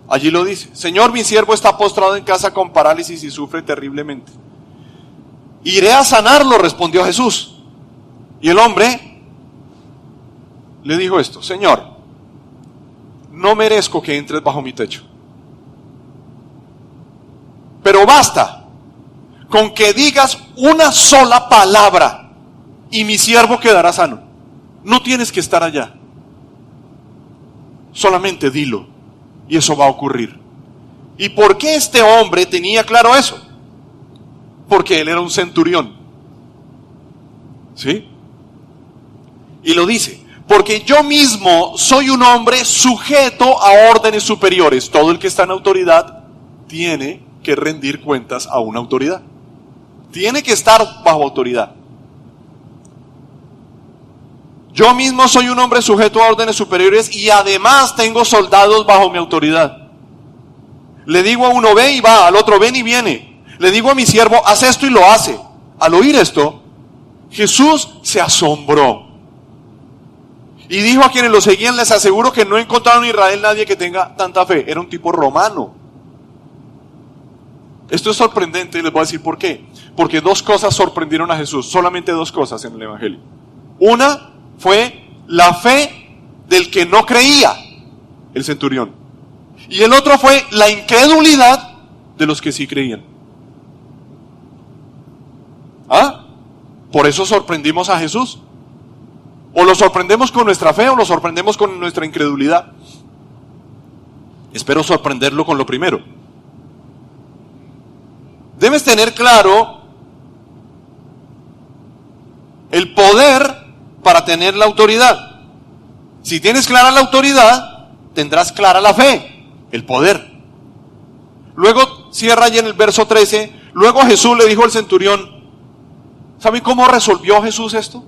Allí lo dice: Señor, mi siervo está postrado en casa con parálisis y sufre terriblemente. Iré a sanarlo, respondió Jesús. Y el hombre le dijo esto: Señor, no merezco que entres bajo mi techo, pero basta con que digas una sola palabra y mi siervo quedará sano. No tienes que estar allá, solamente dilo y eso va a ocurrir. ¿Y por qué este hombre tenía claro eso? Porque él era un centurión, ¿sí? Y lo dice: porque yo mismo soy un hombre sujeto a órdenes superiores. Todo el que está en autoridad tiene que rendir cuentas a una autoridad. Tiene que estar bajo autoridad. Yo mismo soy un hombre sujeto a órdenes superiores y además tengo soldados bajo mi autoridad. Le digo a uno ve y va, al otro ven y viene. Le digo a mi siervo haz esto y lo hace. Al oír esto, Jesús se asombró y dijo a quienes lo seguían: les aseguro que no he encontrado en Israel nadie que tenga tanta fe. Era un tipo romano. Esto es sorprendente y les voy a decir por qué. Porque dos cosas sorprendieron a Jesús, solamente dos cosas en el Evangelio. Una fue la fe del que no creía, el centurión. Y el otro fue la incredulidad de los que sí creían. ¿Ah? Por eso sorprendimos a Jesús. O lo sorprendemos con nuestra fe o lo sorprendemos con nuestra incredulidad. Espero sorprenderlo con lo primero. Debes tener claro el poder para tener la autoridad. Si tienes clara la autoridad, tendrás clara la fe, el poder. Luego cierra allí en el verso 13. Luego Jesús le dijo al centurión. ¿Saben cómo resolvió Jesús esto?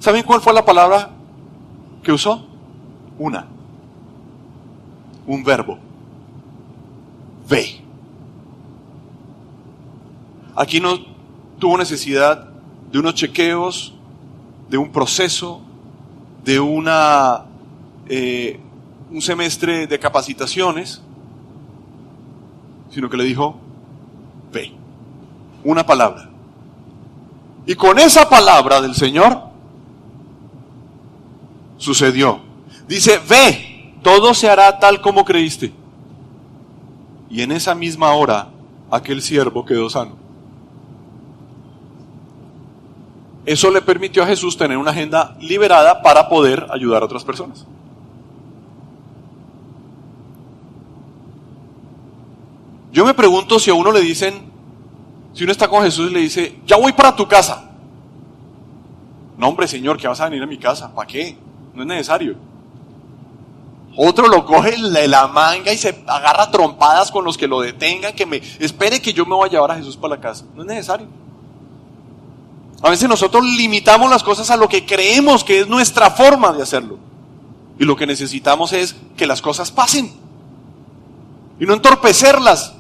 ¿Saben cuál fue la palabra que usó? Un verbo: ve. Aquí no tuvo necesidad de unos chequeos, de un proceso, de un semestre de capacitaciones, sino que le dijo: ve. Una palabra. Y con esa palabra del Señor sucedió. Dice: ve, todo se hará tal como creíste. Y en esa misma hora aquel siervo quedó sano. Eso le permitió a Jesús tener una agenda liberada para poder ayudar a otras personas. Yo me pregunto si a uno le dicen, si uno está con Jesús y le dice: ya voy para tu casa. No, hombre, Señor, ¿qué vas a venir a mi casa? ¿Para qué? No es necesario. Otro lo coge de la manga y se agarra trompadas con los que lo detengan, espere que yo me voy a llevar a Jesús para la casa. No es necesario. A veces nosotros limitamos las cosas a lo que creemos que es nuestra forma de hacerlo. Y lo que necesitamos es que las cosas pasen. Y no entorpecerlas.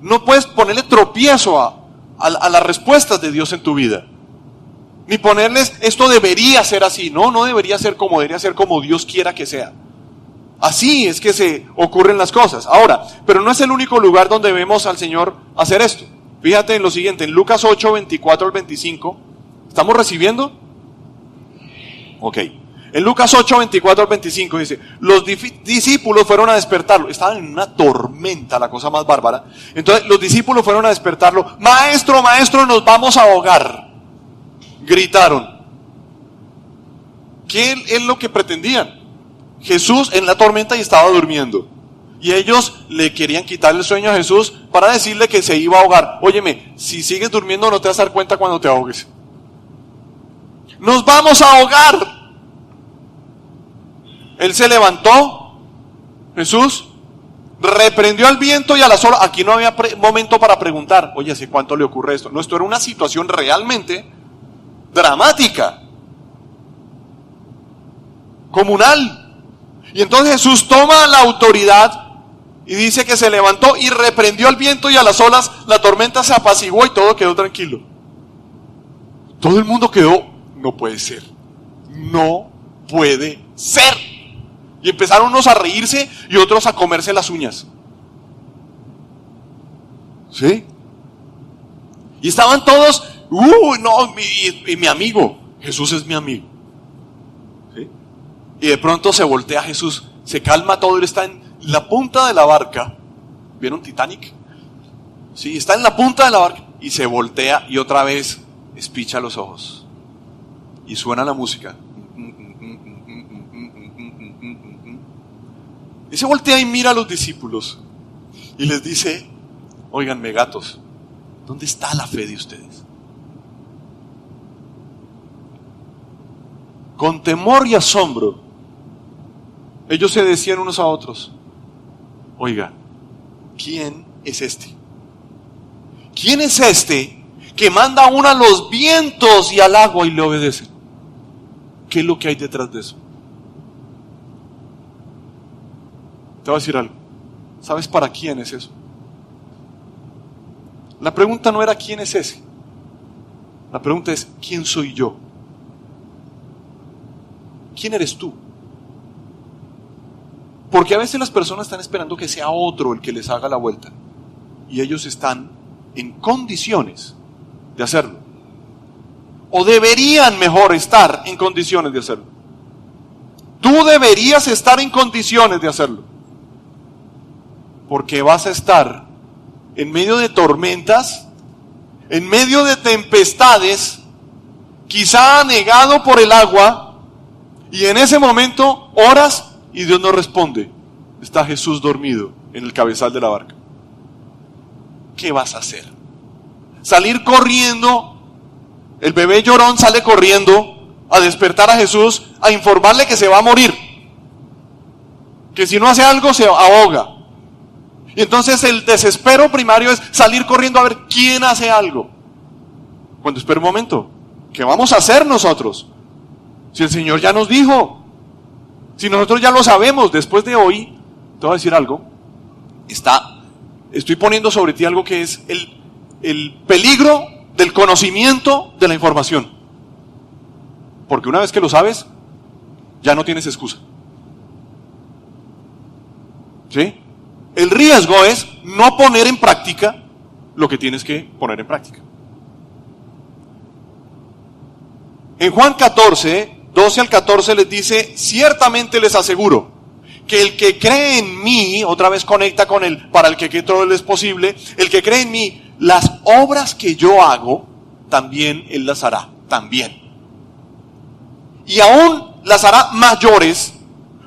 No puedes ponerle tropiezo a las respuestas de Dios en tu vida. Ni ponerles, esto debería ser así. No debería ser como Dios quiera que sea. Así es que se ocurren las cosas. Ahora, pero no es el único lugar donde vemos al Señor hacer esto. Fíjate en lo siguiente, en Lucas 8, 24 al 25. ¿Estamos recibiendo? Ok. En Lucas 8, 24 al 25 dice: los discípulos fueron a despertarlo. Estaban en una tormenta, la cosa más bárbara. Entonces los discípulos fueron a despertarlo. Maestro, maestro, nos vamos a ahogar. Gritaron. ¿Qué es lo que pretendían? Jesús en la tormenta y estaba durmiendo. Y ellos le querían quitar el sueño a Jesús para decirle que se iba a ahogar. Óyeme, si sigues durmiendo no te vas a dar cuenta cuando te ahogues. ¡Nos vamos a ahogar! Él se levantó, Jesús, reprendió al viento y a las olas. Aquí no había momento para preguntar, oye, ¿hace cuánto le ocurre esto? No, esto era una situación realmente dramática, comunal. Y entonces Jesús toma la autoridad y dice que se levantó y reprendió al viento y a las olas, la tormenta se apaciguó y todo quedó tranquilo. Todo el mundo quedó, no puede ser, no puede ser. Y empezaron unos a reírse y otros a comerse las uñas. ¿Sí? Y estaban todos, no, y mi amigo, Jesús es mi amigo. ¿Sí? Y de pronto se voltea Jesús, se calma todo, él está en la punta de la barca. ¿Vieron Titanic? Sí, está en la punta de la barca y se voltea y otra vez espicha los ojos. Y suena la música. Y se voltea y mira a los discípulos y les dice, óiganme gatos, ¿dónde está la fe de ustedes? Con temor y asombro, ellos se decían unos a otros, oiga, ¿quién es este? ¿Quién es este que manda aún a los vientos y al agua y le obedecen? ¿Qué es lo que hay detrás de eso? Te voy a decir algo. ¿Sabes para quién es eso? La pregunta no era quién es ese. La pregunta es ¿quién soy yo? ¿Quién eres tú? Porque a veces las personas están esperando que sea otro el que les haga la vuelta. Y ellos están en condiciones de hacerlo. O deberían mejor estar en condiciones de hacerlo. Tú deberías estar en condiciones de hacerlo. Porque vas a estar en medio de tormentas, en medio de tempestades, quizá anegado por el agua, y en ese momento oras y Dios no responde. Está Jesús dormido en el cabezal de la barca. ¿Qué vas a hacer? Salir corriendo, el bebé llorón sale corriendo a despertar a Jesús, a informarle que se va a morir, que si no hace algo se ahoga. Y entonces el desespero primario es salir corriendo a ver quién hace algo. Cuando espera un momento, ¿qué vamos a hacer nosotros? Si el Señor ya nos dijo, si nosotros ya lo sabemos, después de hoy, te voy a decir algo, estoy poniendo sobre ti algo que es el peligro del conocimiento de la información. Porque una vez que lo sabes, ya no tienes excusa. ¿Sí? El riesgo es no poner en práctica lo que tienes que poner en práctica. En Juan 14, 12 al 14 les dice, ciertamente les aseguro que el que cree en mí, otra vez conecta con él, para el que cree todo es posible, el que cree en mí, las obras que yo hago, también él las hará, también. Y aún las hará mayores,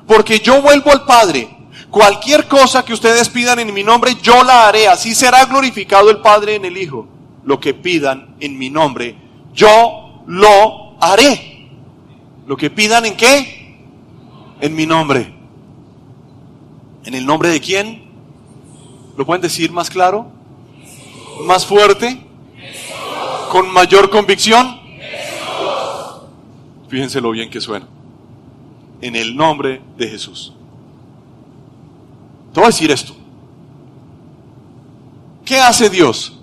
porque yo vuelvo al Padre. Cualquier cosa que ustedes pidan en mi nombre, yo la haré. Así será glorificado el Padre en el Hijo. Lo que pidan en mi nombre, yo lo haré. Lo que pidan ¿en qué? En mi nombre. ¿En el nombre de quién? ¿Lo pueden decir más claro? ¿Más fuerte? ¿Con mayor convicción? Fíjense lo bien que suena. En el nombre de Jesús. Te voy a decir esto. ¿Qué hace Dios?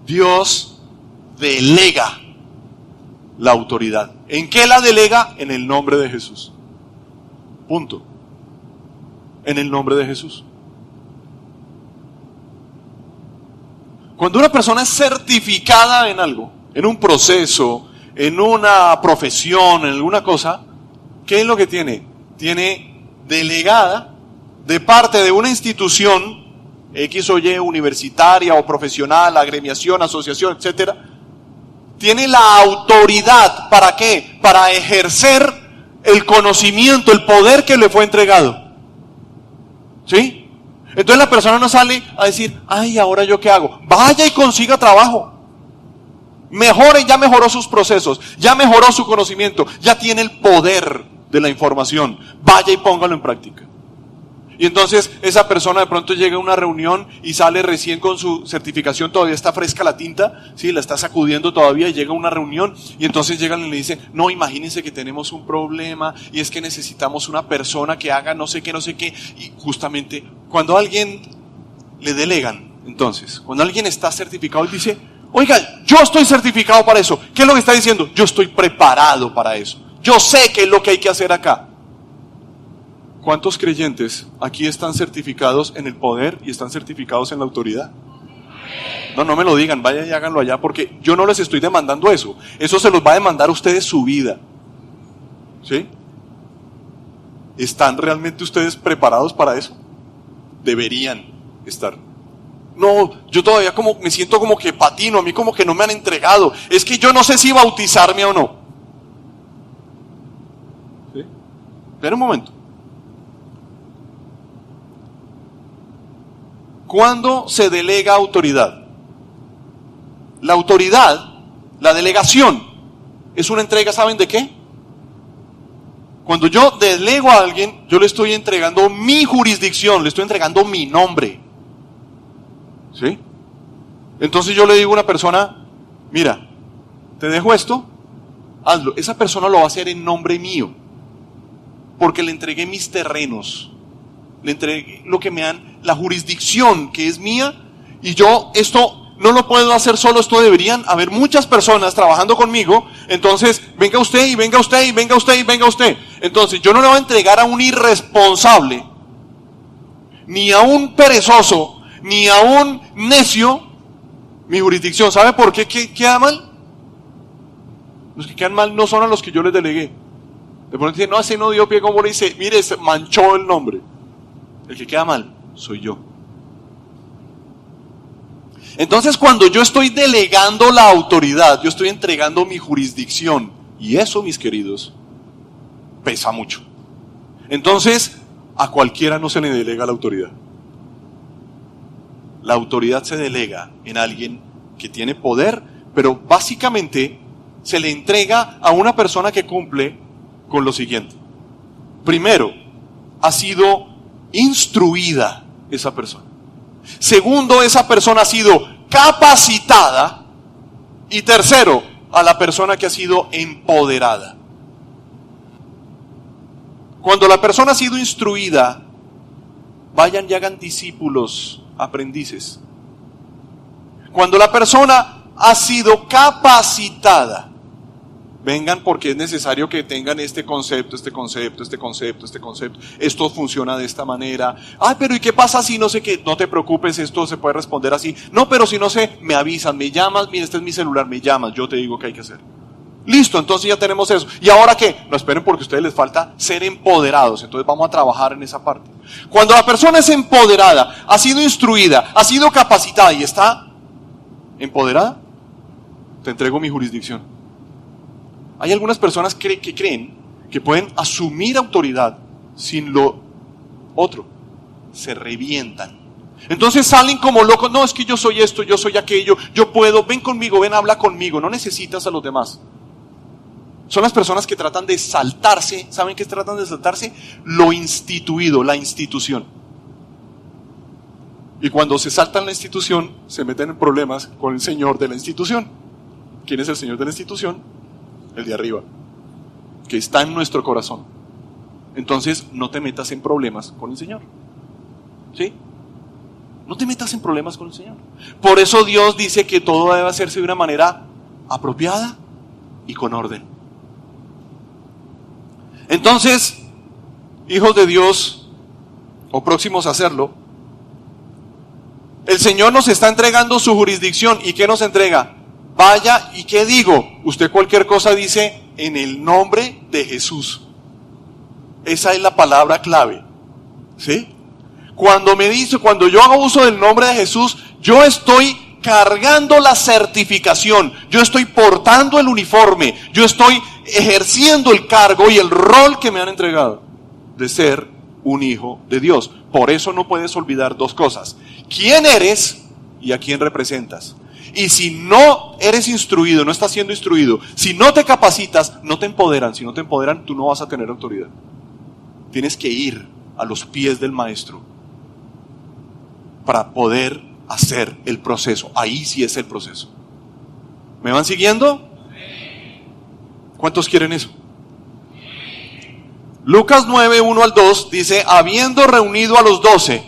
Dios delega la autoridad. ¿En qué la delega? En el nombre de Jesús. Punto. En el nombre de Jesús. Cuando una persona es certificada en algo, en un proceso, en una profesión, en alguna cosa, ¿qué es lo que tiene? Tiene delegada de parte de una institución X o Y, universitaria o profesional, agremiación, asociación, etcétera, tiene la autoridad, ¿para qué? Para ejercer el conocimiento, el poder que le fue entregado. ¿Sí? Entonces la persona no sale a decir, ay, ¿ahora yo qué hago? Vaya y consiga trabajo. Mejore, ya mejoró sus procesos, ya mejoró su conocimiento, ya tiene el poder de la información. Vaya y póngalo en práctica. Y entonces esa persona de pronto llega a una reunión y sale recién con su certificación, todavía está fresca la tinta, ¿sí? La está sacudiendo todavía, y llega a una reunión y entonces llegan y le dicen, no, imagínense que tenemos un problema y es que necesitamos una persona que haga no sé qué. Y justamente cuando a alguien le delegan, entonces, cuando alguien está certificado, él dice, oiga, yo estoy certificado para eso. ¿Qué es lo que está diciendo? Yo estoy preparado para eso. Yo sé qué es lo que hay que hacer acá. ¿Cuántos creyentes aquí están certificados en el poder y están certificados en la autoridad? No me lo digan, vayan y háganlo allá, porque yo no les estoy demandando eso. Eso se los va a demandar a ustedes su vida. ¿Sí? ¿Están realmente ustedes preparados para eso? Deberían estar. No, yo todavía como me siento como que patino, a mí como que no me han entregado. Es que yo no sé si bautizarme o no. ¿Sí? Espera un momento. ¿Cuándo se delega autoridad? La autoridad, la delegación, es una entrega, ¿saben de qué? Cuando yo delego a alguien, yo le estoy entregando mi jurisdicción, le estoy entregando mi nombre. ¿Sí? Entonces yo le digo a una persona, mira, te dejo esto, hazlo. Esa persona lo va a hacer en nombre mío, porque le entregué mis terrenos. Le entregué lo que me dan, la jurisdicción que es mía, y yo esto no lo puedo hacer solo, esto deberían haber muchas personas trabajando conmigo. Entonces venga usted y venga usted y venga usted y venga usted. Entonces yo no le voy a entregar a un irresponsable, ni a un perezoso, ni a un necio mi jurisdicción. ¿Sabe por qué queda mal? Los que quedan mal no son a los que yo les delegué. De pronto dicen, no, ese no dio pie, como le dice, mire, se manchó el nombre. El que queda mal soy yo. Entonces cuando yo estoy delegando la autoridad, yo estoy entregando mi jurisdicción, y eso, mis queridos, pesa mucho. Entonces a cualquiera no se le delega la autoridad. La autoridad se delega en alguien que tiene poder, pero básicamente se le entrega a una persona que cumple con lo siguiente. Primero, ha sido instruida esa persona. Segundo, esa persona ha sido capacitada. Y tercero, a la persona que ha sido empoderada. Cuando la persona ha sido instruida, vayan y hagan discípulos, aprendices. Cuando la persona ha sido capacitada, vengan porque es necesario que tengan este concepto. Esto funciona de esta manera. Ay, pero ¿y qué pasa si no sé qué? No te preocupes, esto se puede responder así. No, pero si no sé, me avisan, me llamas, mira, este es mi celular, me llamas, yo te digo qué hay que hacer. Listo, entonces ya tenemos eso. ¿Y ahora qué? No esperen porque a ustedes les falta ser empoderados. Entonces vamos a trabajar en esa parte. Cuando la persona es empoderada, ha sido instruida, ha sido capacitada y está empoderada, te entrego mi jurisdicción. Hay algunas personas que creen que pueden asumir autoridad sin lo otro. Se revientan. Entonces salen como locos. No, es que yo soy esto, yo soy aquello, yo puedo, ven conmigo, ven, habla conmigo. No necesitas a los demás. Son las personas que tratan de saltarse. ¿Saben qué tratan de saltarse? Lo instituido, la institución. Y cuando se saltan la institución, se meten en problemas con el señor de la institución. ¿Quién es el señor de la institución? El de arriba, que está en nuestro corazón. Entonces no te metas en problemas con el Señor. ¿Sí? No te metas en problemas con el Señor. Por eso Dios dice que todo debe hacerse de una manera apropiada y con orden. Entonces, hijos de Dios, o próximos a hacerlo, el Señor nos está entregando su jurisdicción. ¿Y qué nos entrega? Vaya, ¿y qué digo? Usted cualquier cosa dice en el nombre de Jesús. Esa es la palabra clave. ¿Sí? Cuando yo hago uso del nombre de Jesús, yo estoy cargando la certificación, yo estoy portando el uniforme, yo estoy ejerciendo el cargo y el rol que me han entregado de ser un hijo de Dios. Por eso no puedes olvidar dos cosas: quién eres y a quién representas. Y si no eres instruido, no estás siendo instruido, si no te capacitas, no te empoderan. Si no te empoderan, tú no vas a tener autoridad. Tienes que ir a los pies del maestro para poder hacer el proceso. Ahí sí es el proceso. ¿Me van siguiendo? ¿Cuántos quieren eso? Lucas 9, 1 al 2 dice, habiendo reunido a los 12,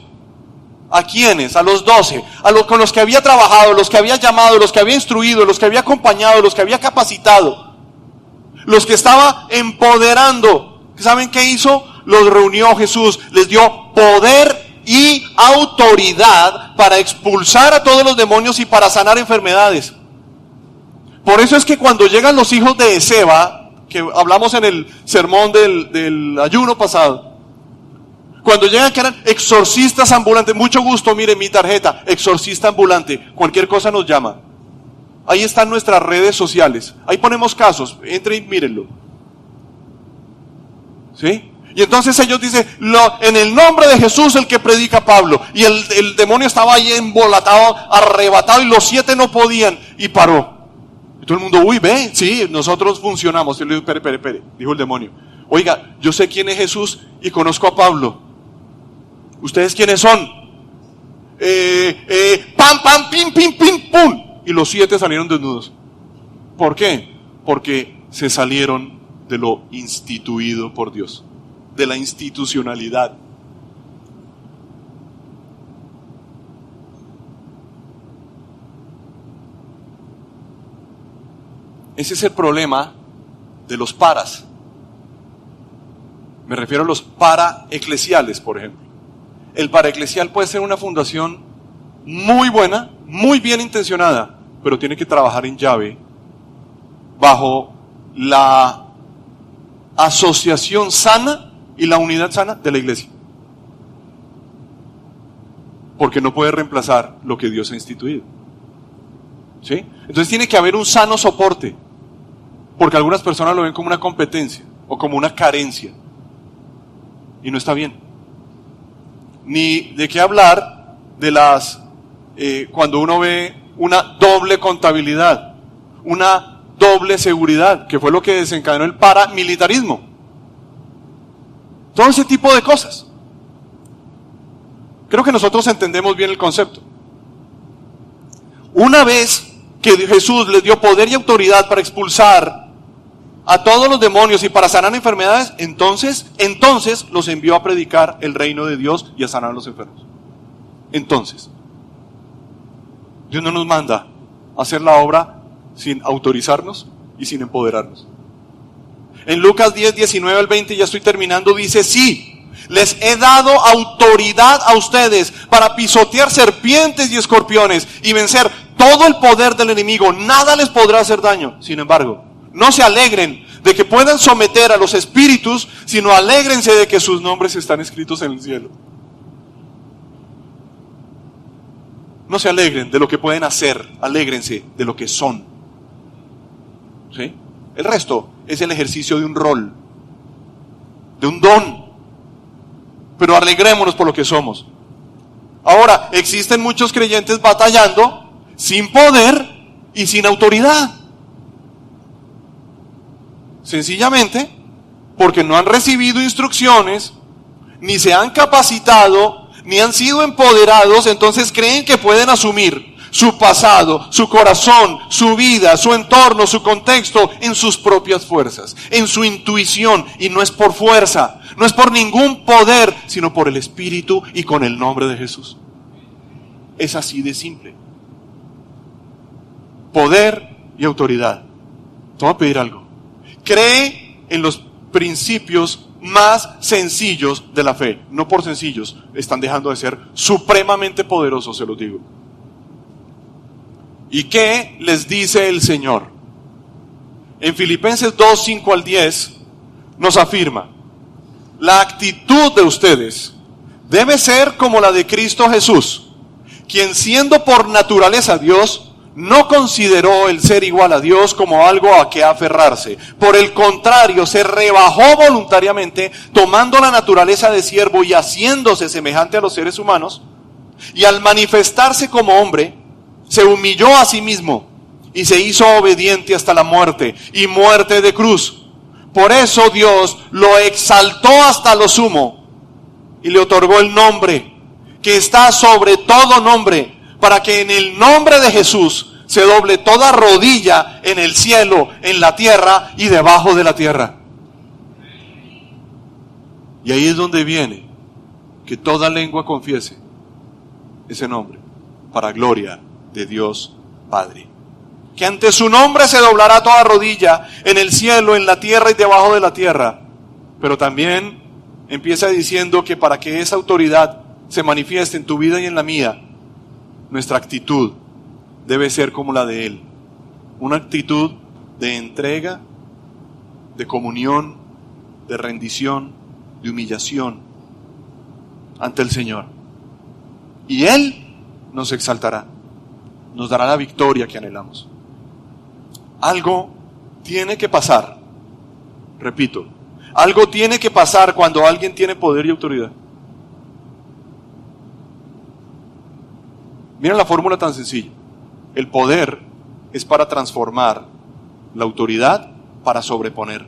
¿a quiénes? A los 12, con los que había trabajado, los que había llamado, los que había instruido, los que había acompañado, los que había capacitado, los que estaba empoderando. ¿Saben qué hizo? Los reunió Jesús, les dio poder y autoridad para expulsar a todos los demonios y para sanar enfermedades. Por eso es que cuando llegan los hijos de Esceva, que hablamos en el sermón del ayuno pasado, cuando llegan que eran exorcistas ambulantes, mucho gusto, mire mi tarjeta, exorcista ambulante, cualquier cosa nos llama. Ahí están nuestras redes sociales, ahí ponemos casos, entren y mírenlo. ¿Sí? Y entonces ellos dicen, en el nombre de Jesús el que predica Pablo, y el demonio estaba ahí embolatado, arrebatado, y los 7 no podían, y paró. Y todo el mundo, uy, ve, sí, nosotros funcionamos. Y le digo, espere, dijo el demonio. Oiga, yo sé quién es Jesús y conozco a Pablo. ¿Ustedes quiénes son? Pam, pam, pim, pim, pim, pum. Y los 7 salieron desnudos. ¿Por qué? Porque se salieron de lo instituido por Dios, de la institucionalidad. Ese es el problema de los paras. Me refiero a los paraeclesiales, por ejemplo. El paraeclesial puede ser una fundación muy buena, muy bien intencionada, pero tiene que trabajar en llave bajo la asociación sana y la unidad sana de la iglesia. Porque no puede reemplazar lo que Dios ha instituido. ¿Sí? Entonces tiene que haber un sano soporte. Porque algunas personas lo ven como una competencia o como una carencia. Y no está bien. Ni de qué hablar de cuando uno ve una doble contabilidad, una doble seguridad, que fue lo que desencadenó el paramilitarismo. Todo ese tipo de cosas. Creo que nosotros entendemos bien el concepto. Una vez que Jesús les dio poder y autoridad para expulsar a todos los demonios y para sanar enfermedades, entonces los envió a predicar el reino de Dios y a sanar a los enfermos. Entonces, Dios no nos manda a hacer la obra sin autorizarnos y sin empoderarnos. En Lucas 10, 19 al 20, ya estoy terminando, dice, sí, les he dado autoridad a ustedes para pisotear serpientes y escorpiones y vencer todo el poder del enemigo. Nada les podrá hacer daño. Sin embargo, no se alegren de que puedan someter a los espíritus, sino alégrense de que sus nombres están escritos en el cielo. No se alegren de lo que pueden hacer, alégrense de lo que son. ¿Sí? El resto es el ejercicio de un rol, de un don. Pero alegrémonos por lo que somos. Ahora, existen muchos creyentes batallando sin poder y sin autoridad. Sencillamente porque no han recibido instrucciones, ni se han capacitado, ni han sido empoderados, entonces creen que pueden asumir su pasado, su corazón, su vida, su entorno, su contexto en sus propias fuerzas, en su intuición, y no es por fuerza, no es por ningún poder, sino por el Espíritu y con el nombre de Jesús. Es así de simple. Poder y autoridad. Te voy a pedir algo. Cree en los principios más sencillos de la fe. No por sencillos, están dejando de ser supremamente poderosos, se los digo. ¿Y qué les dice el Señor? En Filipenses 2, 5 al 10 nos afirma: la actitud de ustedes debe ser como la de Cristo Jesús, quien siendo por naturaleza Dios, no consideró el ser igual a Dios como algo a que aferrarse. Por el contrario, se rebajó voluntariamente, tomando la naturaleza de siervo y haciéndose semejante a los seres humanos. Y al manifestarse como hombre, se humilló a sí mismo y se hizo obediente hasta la muerte, y muerte de cruz. Por eso Dios lo exaltó hasta lo sumo y le otorgó el nombre que está sobre todo nombre, para que en el nombre de Jesús se doble toda rodilla en el cielo, en la tierra y debajo de la tierra. Y ahí es donde viene que toda lengua confiese ese nombre, para gloria de Dios Padre. Que ante su nombre se doblará toda rodilla en el cielo, en la tierra y debajo de la tierra. Pero también empieza diciendo que para que esa autoridad se manifieste en tu vida y en la mía, nuestra actitud debe ser como la de Él. Una actitud de entrega, de comunión, de rendición, de humillación ante el Señor. Y Él nos exaltará, nos dará la victoria que anhelamos. Algo tiene que pasar, repito, algo tiene que pasar cuando alguien tiene poder y autoridad. Miren la fórmula tan sencilla. El poder es para transformar, la autoridad para sobreponer.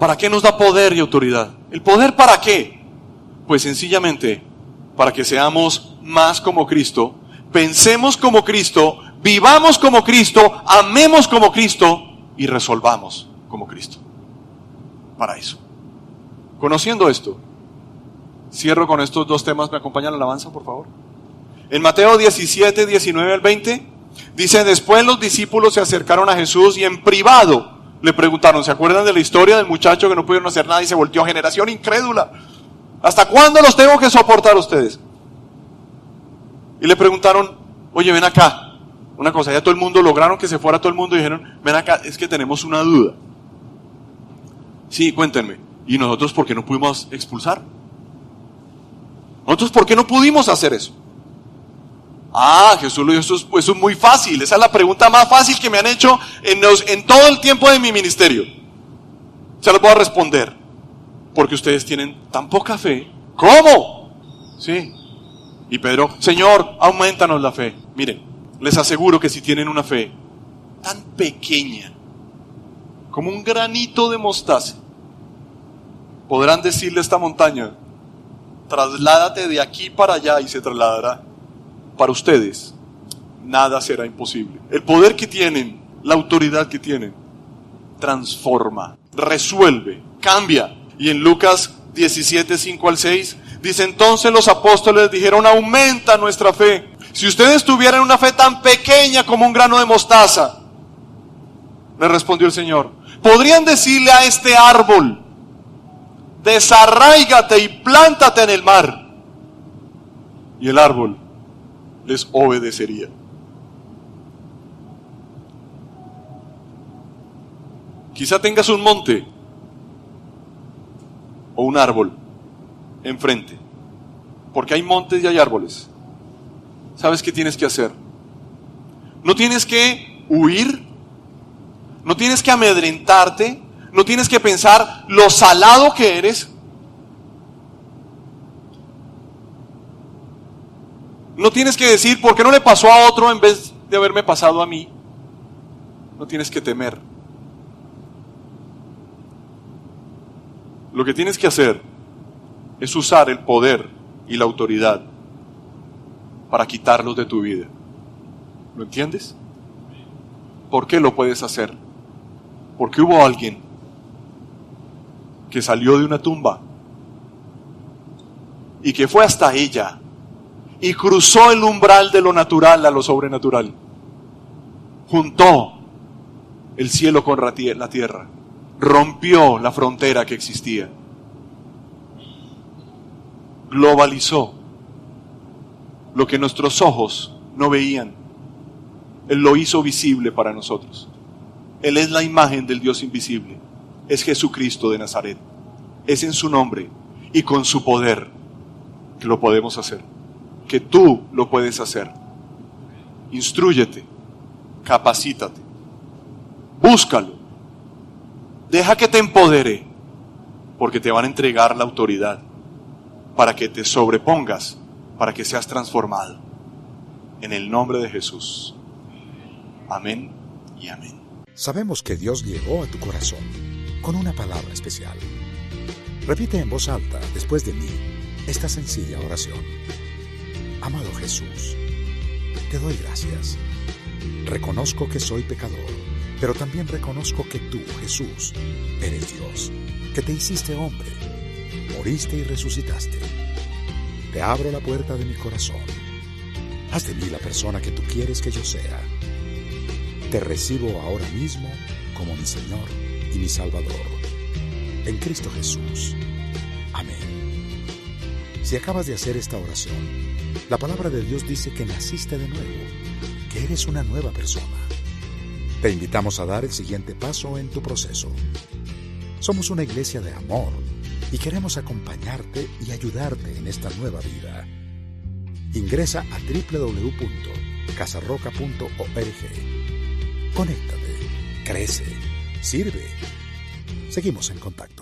¿Para qué nos da poder y autoridad? ¿El poder para qué? Pues sencillamente para que seamos más como Cristo, pensemos como Cristo, vivamos como Cristo, amemos como Cristo y resolvamos como Cristo. Para eso. Conociendo esto, cierro con estos dos temas. ¿Me acompañan a la alabanza, por favor? En Mateo 17, 19 al 20, dice: después los discípulos se acercaron a Jesús y en privado le preguntaron. ¿Se acuerdan de la historia del muchacho que no pudieron hacer nada y se volteó? Generación incrédula, ¿hasta cuándo los tengo que soportar a ustedes? Y le preguntaron: oye, ven acá, una cosa, ya todo el mundo, lograron que se fuera todo el mundo y dijeron: ven acá, es que tenemos una duda. Sí, cuéntenme. ¿Y nosotros por qué no pudimos expulsar? ¿Nosotros por qué no pudimos hacer eso? Ah, Jesús lo dijo: eso es muy fácil. Esa es la pregunta más fácil que me han hecho en todo el tiempo de mi ministerio. Se los voy a responder. Porque ustedes tienen tan poca fe. ¿Cómo? Sí. Y Pedro: Señor, aumentanos la fe. Miren, les aseguro que si tienen una fe tan pequeña como un granito de mostaza, podrán decirle a esta montaña: trasládate de aquí para allá, y se trasladará. Para ustedes, nada será imposible. El poder que tienen, la autoridad que tienen, transforma, resuelve, cambia. Y en Lucas 17, 5 al 6, dice: entonces los apóstoles dijeron: aumenta nuestra fe. Si ustedes tuvieran una fe tan pequeña como un grano de mostaza, le respondió el Señor, podrían decirle a este árbol: desarráigate y plántate en el mar, y el árbol les obedecería. Quizá tengas un monte o un árbol enfrente, porque hay montes y hay árboles. ¿Sabes qué tienes que hacer? No tienes que huir, no tienes que amedrentarte, no tienes que pensar lo salado que eres. No tienes que decir: ¿por qué no le pasó a otro en vez de haberme pasado a mí? No tienes que temer. Lo que tienes que hacer es usar el poder y la autoridad para quitarlos de tu vida. ¿Lo entiendes? ¿Por qué lo puedes hacer? Porque hubo alguien que salió de una tumba y que fue hasta ella y cruzó el umbral de lo natural a lo sobrenatural. Juntó el cielo con la tierra. Rompió la frontera que existía. Globalizó lo que nuestros ojos no veían. Él lo hizo visible para nosotros. Él es la imagen del Dios invisible. Es Jesucristo de Nazaret. Es en su nombre y con su poder que lo podemos hacer. Que tú lo puedes hacer. Instrúyete, capacítate, búscalo, deja que te empodere, porque te van a entregar la autoridad para que te sobrepongas, para que seas transformado. En el nombre de Jesús. Amén y amén. Sabemos que Dios llegó a tu corazón con una palabra especial. Repite en voz alta, después de mí, esta sencilla oración. Amado Jesús, te doy gracias. Reconozco que soy pecador, pero también reconozco que tú, Jesús, eres Dios, que te hiciste hombre, moriste y resucitaste. Te abro la puerta de mi corazón. Haz de mí la persona que tú quieres que yo sea. Te recibo ahora mismo como mi Señor y mi Salvador. En Cristo Jesús. Amén. Si acabas de hacer esta oración, la palabra de Dios dice que naciste de nuevo, que eres una nueva persona. Te invitamos a dar el siguiente paso en tu proceso. Somos una iglesia de amor y queremos acompañarte y ayudarte en esta nueva vida. Ingresa a www.casarroca.org. Conéctate, crece, sirve. Seguimos en contacto.